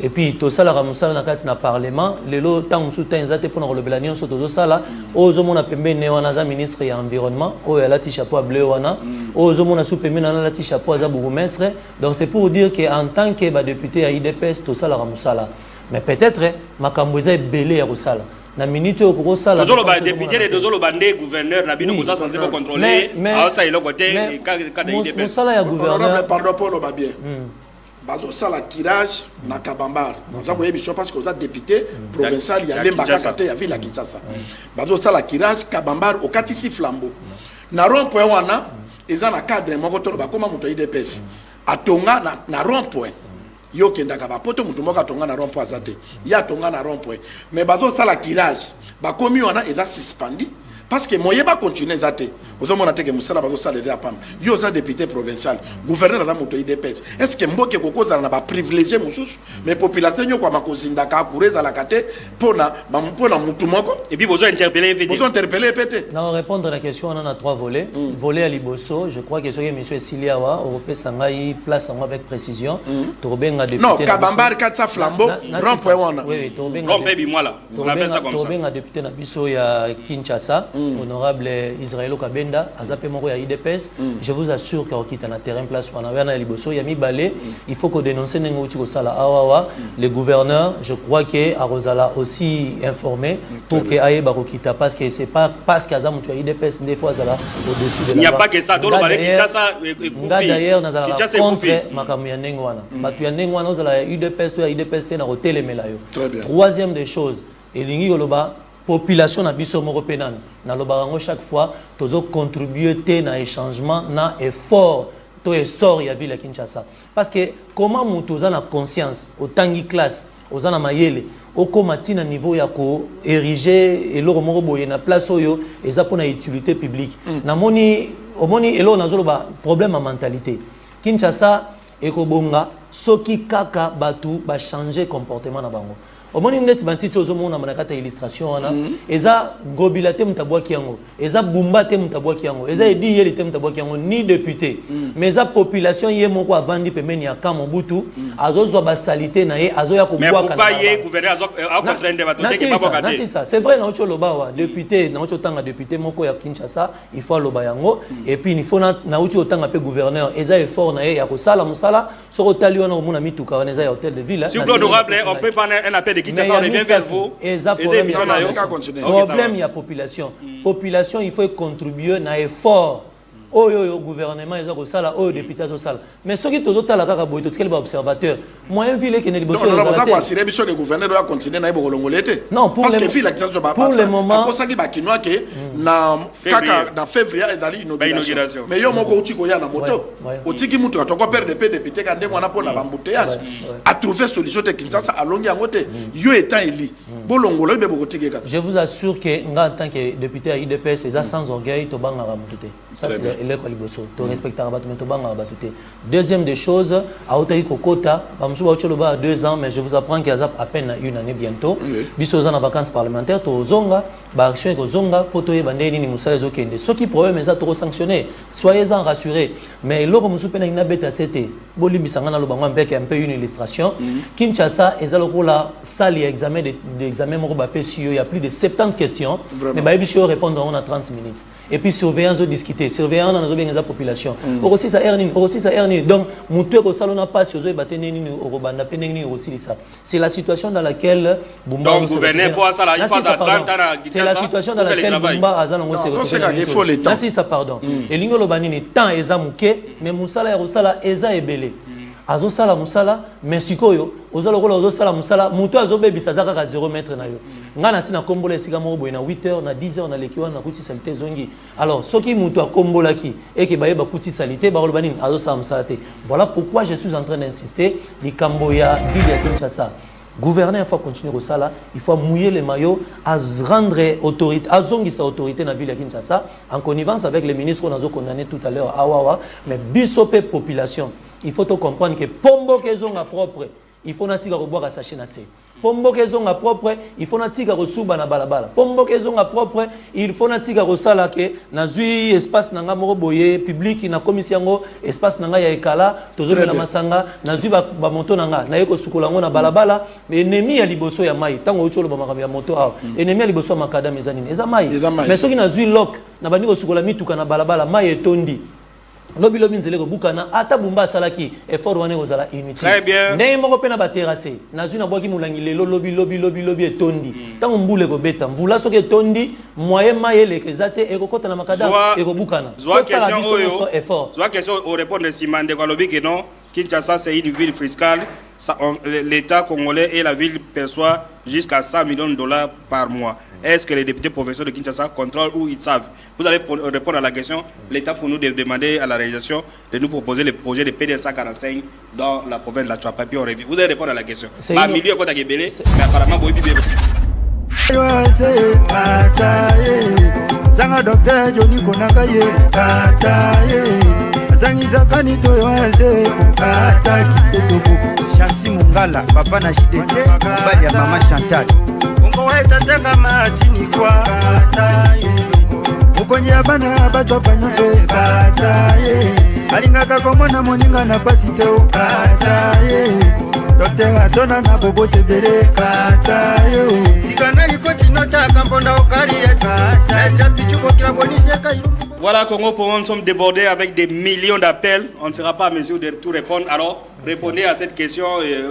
C: et puis to sala ramusala na kati na parlement lelo tant soutien zate pour na lobela nyonso to sala ozomona pembeni wana za ministre ya environnement o ya lati chapeau bleu wana ozomona sous pembeni na lati chapeau za bourgmestre. Donc c'est pour dire que en tant que député à IDPS to sala ramusala mais peut-être makambo za belé ya kosala na minute au koko sala
A: dozolo ba député de dozolo bandé gouverneur na bino koza censé contrôler a ça il côté ka de IDPS
C: musala ya gouverneur
B: pardon Paul ba bien bazo sala tirage na Kabambar za ko yebiso parce que oza député provincial ya Lemba Kakate ya ville ya Kinshasa bazo sala tirage Kabambar au katisi flambeau na rond point wana eza na cadre moko to ba koma moto IDPS atonga na rond point yo kendaka ba poto mutu moko atonga na rond point azate ya tonga na rond point mais bazo sala tirage ba komi wana eza suspendi parce que moye ba continuer zate ozomona teke musala bazo sala eza pam yo za député provincial gouverneur za moto IDPS est-ce que mboke kokoza na ba privilégié mususu mais population yo kwa makozinda ka kureza la kate pona mutu moko
A: et puis besoin interpeller
B: peut-être
C: na répondre à la question on en a 3 volets volet à Liboso je crois que ce que monsieur Siliawa européen sangai place en avec précision tobenga député
B: non Kabambar katsa flambeau rond point wana
C: oui
A: tobenga rond point moi là on appelle ça comme ça
C: tobenga député na biso ya Kinshasa honorable Israël Kabenda azape moko ya IDPS je vous assure que okita na terrain place wana wana Liboso ya mibale il faut que dénoncer nengo uti ko sala awawa le gouverneur je crois que Arozala aussi informé pour que aye bakokita parce que c'est pas parce que azamu ya IDPS des fois azala au-dessus de la
A: il n'y a pas que ça dolo balé Kinshasa
C: d'ailleurs nazala contre makamu ya nengo wana batu ya nengo wana ozala ya IDPS to ya IDPS te na hotelemela yo troisième des choses elingi yoloba population na biso moko penane na lobarango chaque fois tozo contribuer te na échangement na effort to essor ya ville ya Kinshasa parce que comment mutu za na conscience otangi classe ozana mayele okoma tina niveau ya ko ériger eloko moko boye na place oyo eza pona utilité publique na moni omoni elo nazolo ba problème à mentalité Kinshasa ekobonga soki kaka batu ba changer comportement na bango omoni ndeti bantiti ozomona manakata illustration wana eza gobila te mutabwa kiango eza bumba te mutabwa kiango eza edi yeli te mutabwa kiango ni député mais eza population ye moko avandi pemeni ya kamo butu azozwa basalité na ye azoya ko bwa kana mais pourquoi ye
A: gouverneur azo contraindre bato te ke babo
C: c'est ça c'est vrai na ocho lobawa député na ocho tanga député moko ya Kinshasa il faut loba yango et puis il faut na ocho tanga pe gouverneur eza effort na ye ya ko sala musala soko tali wana omona mituka wana eza ya hôtel de ville
A: si honorable on peut prendre un appel Kinshasa, on revient vers vous.
C: Problème, il y a population. Population, il faut contribuer à un effort. Au gouvernement, ils ont ça, au député, ils ont ça. Mais ceux qui ont la carte boîte, quel observateur. Moi, un ville qui n'est pas
B: non, on va assurer que le gouverneur doit continuer à y
C: non,
B: parce que
C: pour le moment,
B: pour ça qui va quinoa que na février et l'inauguration. Mais yo moko uti ko ya na moto. Uti ki mutu atoko perdre de député quand demona pour la embouteillage. A trouver solution de Kinshasa à longi ngote. Yo étant élu. Bolongolo be boko tikeka.
C: Je vous assure que nga en tant que député à IDPS, c'est sans orgueil to banga ramutute. Ça c'est le Liboso. To respecter abat mais to banga batute. Deuxième des choses, à Otaï Kokota, Bamsou Bacholoba a 2 ans, mais je vous apprends qu'il y a à peine 1 année bientôt. Biso en vacances parlementaires, to zonga, ba action ko zonga, poto e bandé ni musala zokende. Ce qui problème est trop sanctionné. Soyez-en rassurés. Mais loko musu pena ina beta c'était. Boli bisanga na lobango mbeke un peu une illustration. Kinshasa ezaloko la salle examen d'examen moko ba PCO, il y a plus de 70 questions. Mais ba bisio répondre en 30 minutes. Et puis surveillance de discuter, surveillance dans la population. Aussi ça erni, donc mutu ko salona passe aux bateni ni orobanda peneni aussi ça. C'est la situation dans laquelle
A: Bumba donc gouverneur pour ça là il faut attendre
C: c'est la situation dans laquelle Bumba azango se c'est ça pardon. Et lingolo banini temps ezamuke mais musala ya rosala eza ebele. Azo sala musala mais sikoyo ozalo kola ozo sala musala mutu azo bebisa zaka ka 0 mètre na yo ngana sina kombola esika moko boye na 8h na 10h na lekiwa na kuti salité zongi alors soki mutu akombola ki et que baye ba kuti salité ba kolba nini azo sala musala te voilà pourquoi je suis en train d'insister likambo ya ville ya Kinshasa gouverneur faut continuer au sala il faut mouiller les maillots à rendre autorité à zongi sa autorité na ville ya Kinshasa en connivence avec les ministres qu'on a condamné tout à l'heure awawa mais bisope population il faut comprendre que pombo kezonga propre il faut natika ko boire sachet na se pombo kezonga propre il faut natika ko suba na balabala pombo kezonga propre il faut natika ko sala ke nazui espace nanga moko boye public na commission espace nanga ya ekala tozobe na masanga nazui ba moto nanga na yeko sukola ngo na balabala ennemi ya liboso ya mai tango ucholo ba makambo ya moto awa ennemi ya liboso makada mezanini eza mai mais soki nazui lock na bandi ko sukola mituka na balabala mai etondi lobi nzele ko bukana ata bumba salaki effort wane ko zala inutile.
A: Très bien.
C: Ndenge moko pe na ba terrasser nazu na boki mulangi lelo lobi etondi tango mbule ko beta mvula soki etondi moyen mayele kezate ekokota na makada ekobukana
A: zwa question au répondre de Simande ko lobi que non Kinshasa c'est une ville fiscale. L'État congolais et la ville perçoit jusqu'à 100 millions de dollars par mois. Est-ce que les députés professeurs de Kinshasa contrôlent ou ils savent? Vous allez répondre à la question. L'État pour nous demander à la réalisation de nous proposer le projet de PD 145 dans la province de la Tchouapapi. Vous allez répondre à la question. Mais apparemment, vous
I: Zangizakani toyoaze ataki totobuku Chansi Mungala papa na Jidete bali ya mama Chantal Ungo weta teka matini kwa ataye Mukonye abana bato banyoso ataye Alingaka komona moninga na pasiteo ataye Docteur Atona na bobo tebele ataye Sikana liko chinota kamponda okari ataye Pichuko kila bonise kayo.
A: Voilà, Congo, pour nous sommes débordés avec des millions d'appels. On ne sera pas à mesure de tout répondre. Alors, répondez à cette question,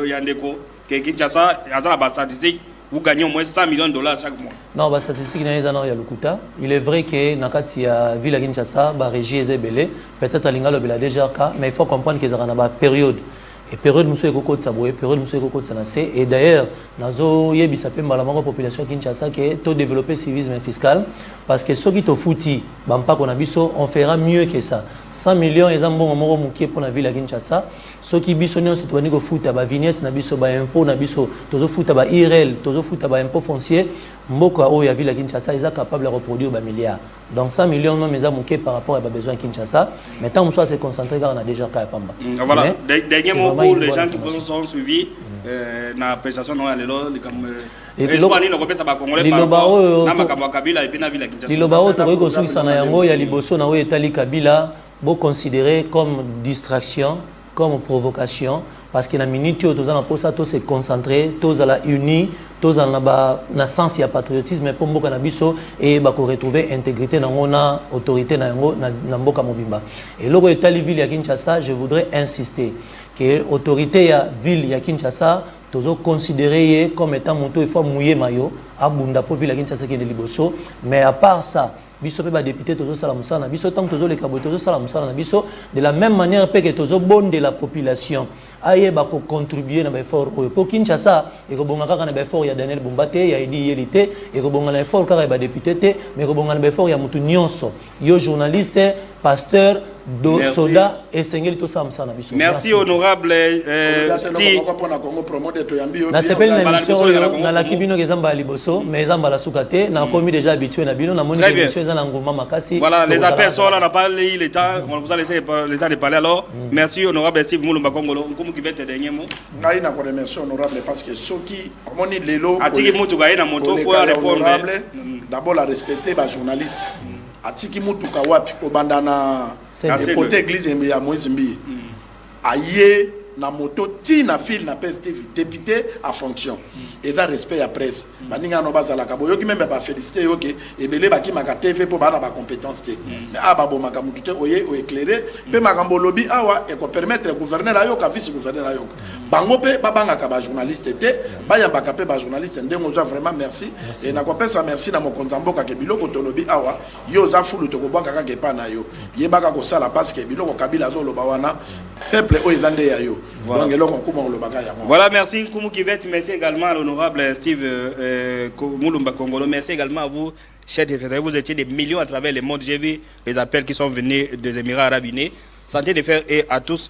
A: Yandeko. Kinshasa, à la statistique, vous gagnez au moins 100 millions de dollars chaque mois.
C: Non, la statistique, il est vrai que Nakati a ville à Kinshasa, la régie est belée. Peut-être à Lingalo, il a déjà cas, mais il faut comprendre qu'il y a une période. Et période nous sommes au Saboué, période nous sommes au Sanacé. Et d'ailleurs, nous avons une population Kinshasa qui est tout développé civisme fiscal. Parce que ceux qui sont foutis, on fera mieux que ça. 100 millions et bon pour la ville à Kinshasa. Ceux qui sont foot à vignette, impôt, à IRL, impôt foncier, Mboko à ville à Kinshasa, ils sont capables de reproduire des milliards. Donc 100 millions par rapport à besoin Kinshasa. Maintenant, on se concentrer car on a déjà qu'à Pamba.
A: Voilà, dernier mot pour les gens qui vous ont suivi. Na prestation non alelo espoir no kopesa ba congolais na makambo Kabila et puis na ville Kinshasa.
C: Lilobao to ko sukisa na yango ya liboso na we etali Kabila bo considéré comme distraction, comme provocation parce que la minute où tous en posa tous se concentrer, tous à la uni, tous en na sens ya patriotisme pour mboka na biso et ba ko retrouver intégrité na ngona autorité na yango na mboka mobimba. Et loko etali ville ya Kinshasa, je voudrais insister que l'autorité ya ville ya Kinshasa tozo considéré comme étant moto il faut mouiller maillot abunda pour ville ya Kinshasa qui est de liboso, mais à part ça biso pe ba député tozo sala musala biso tant tozo le kaboto tozo sala musala na biso de la même manière pe que tozo bonne de la population aye ba ko contribuer na ba effort pour Kinshasa et ko bonga kaka na ba effort ya Daniel Bumbate ya Idi Yelité et ko bonga na effort kaka ba député te mais ko bonga na ba effort ya mutu nyonso yo journaliste pasteur do soda et sengeli to samsa na biso.
A: Merci honorable
C: na sepeli na émission na la kibino kezamba liboso mais zamba la sukate na komi déjà habitué na bino na moni émission za ngoma makasi.
A: Voilà, les appels sont là, on n'a pas le temps, on vous a laissé le temps de parler alors. Merci honorable Steve Mulumba Kongolo. Comme qui va te dernier mot.
B: Ngai na ko remercier honorable parce que soki moni lelo
A: atiki mutu ga na moto pour répondre.
B: D'abord la respecter ba journaliste. Atiki mutu ka wapi ko bandana côté église ya Moïse Mbi. Aye na moto ti na fil na PSTV député à fonction et da respect à presse baninga no bazala ka boyoki même ba féliciter yoke ebele baki maka TV po bana ba compétence te mais aba bo maka mutu te oye o éclairer pe makambo lobby awa et ko permettre gouverneur ayoka vice gouverneur ayoka bango pe babanga ka ba journaliste te ba ya baka pe ba journaliste ndengo za vraiment merci et na ko pesa merci na mokonza mboka ke biloko to lobby awa yo za fulu to ko bwaka ka ke pa na yo ye baka ko sala parce que biloko Kabila do loba wana peuple o izande ya yo.
A: Voilà, merci Nkumu Kivet, merci également à l'honorable Steve Mulumba Kongolo, merci également à vous, chers téléspectateurs, vous étiez des millions à travers le monde, j'ai vu les appels qui sont venus des Émirats Arabes Unis. Santé de fer et à tous,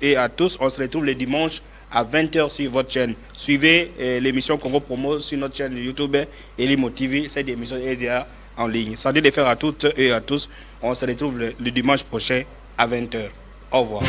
A: on se retrouve le dimanche à 20h sur votre chaîne. Suivez l'émission Congo Promo sur notre chaîne YouTube Elimo TV, cette émission est déjà en ligne. Santé de fer à toutes et à tous, on se retrouve le dimanche prochain à 20h. Au revoir.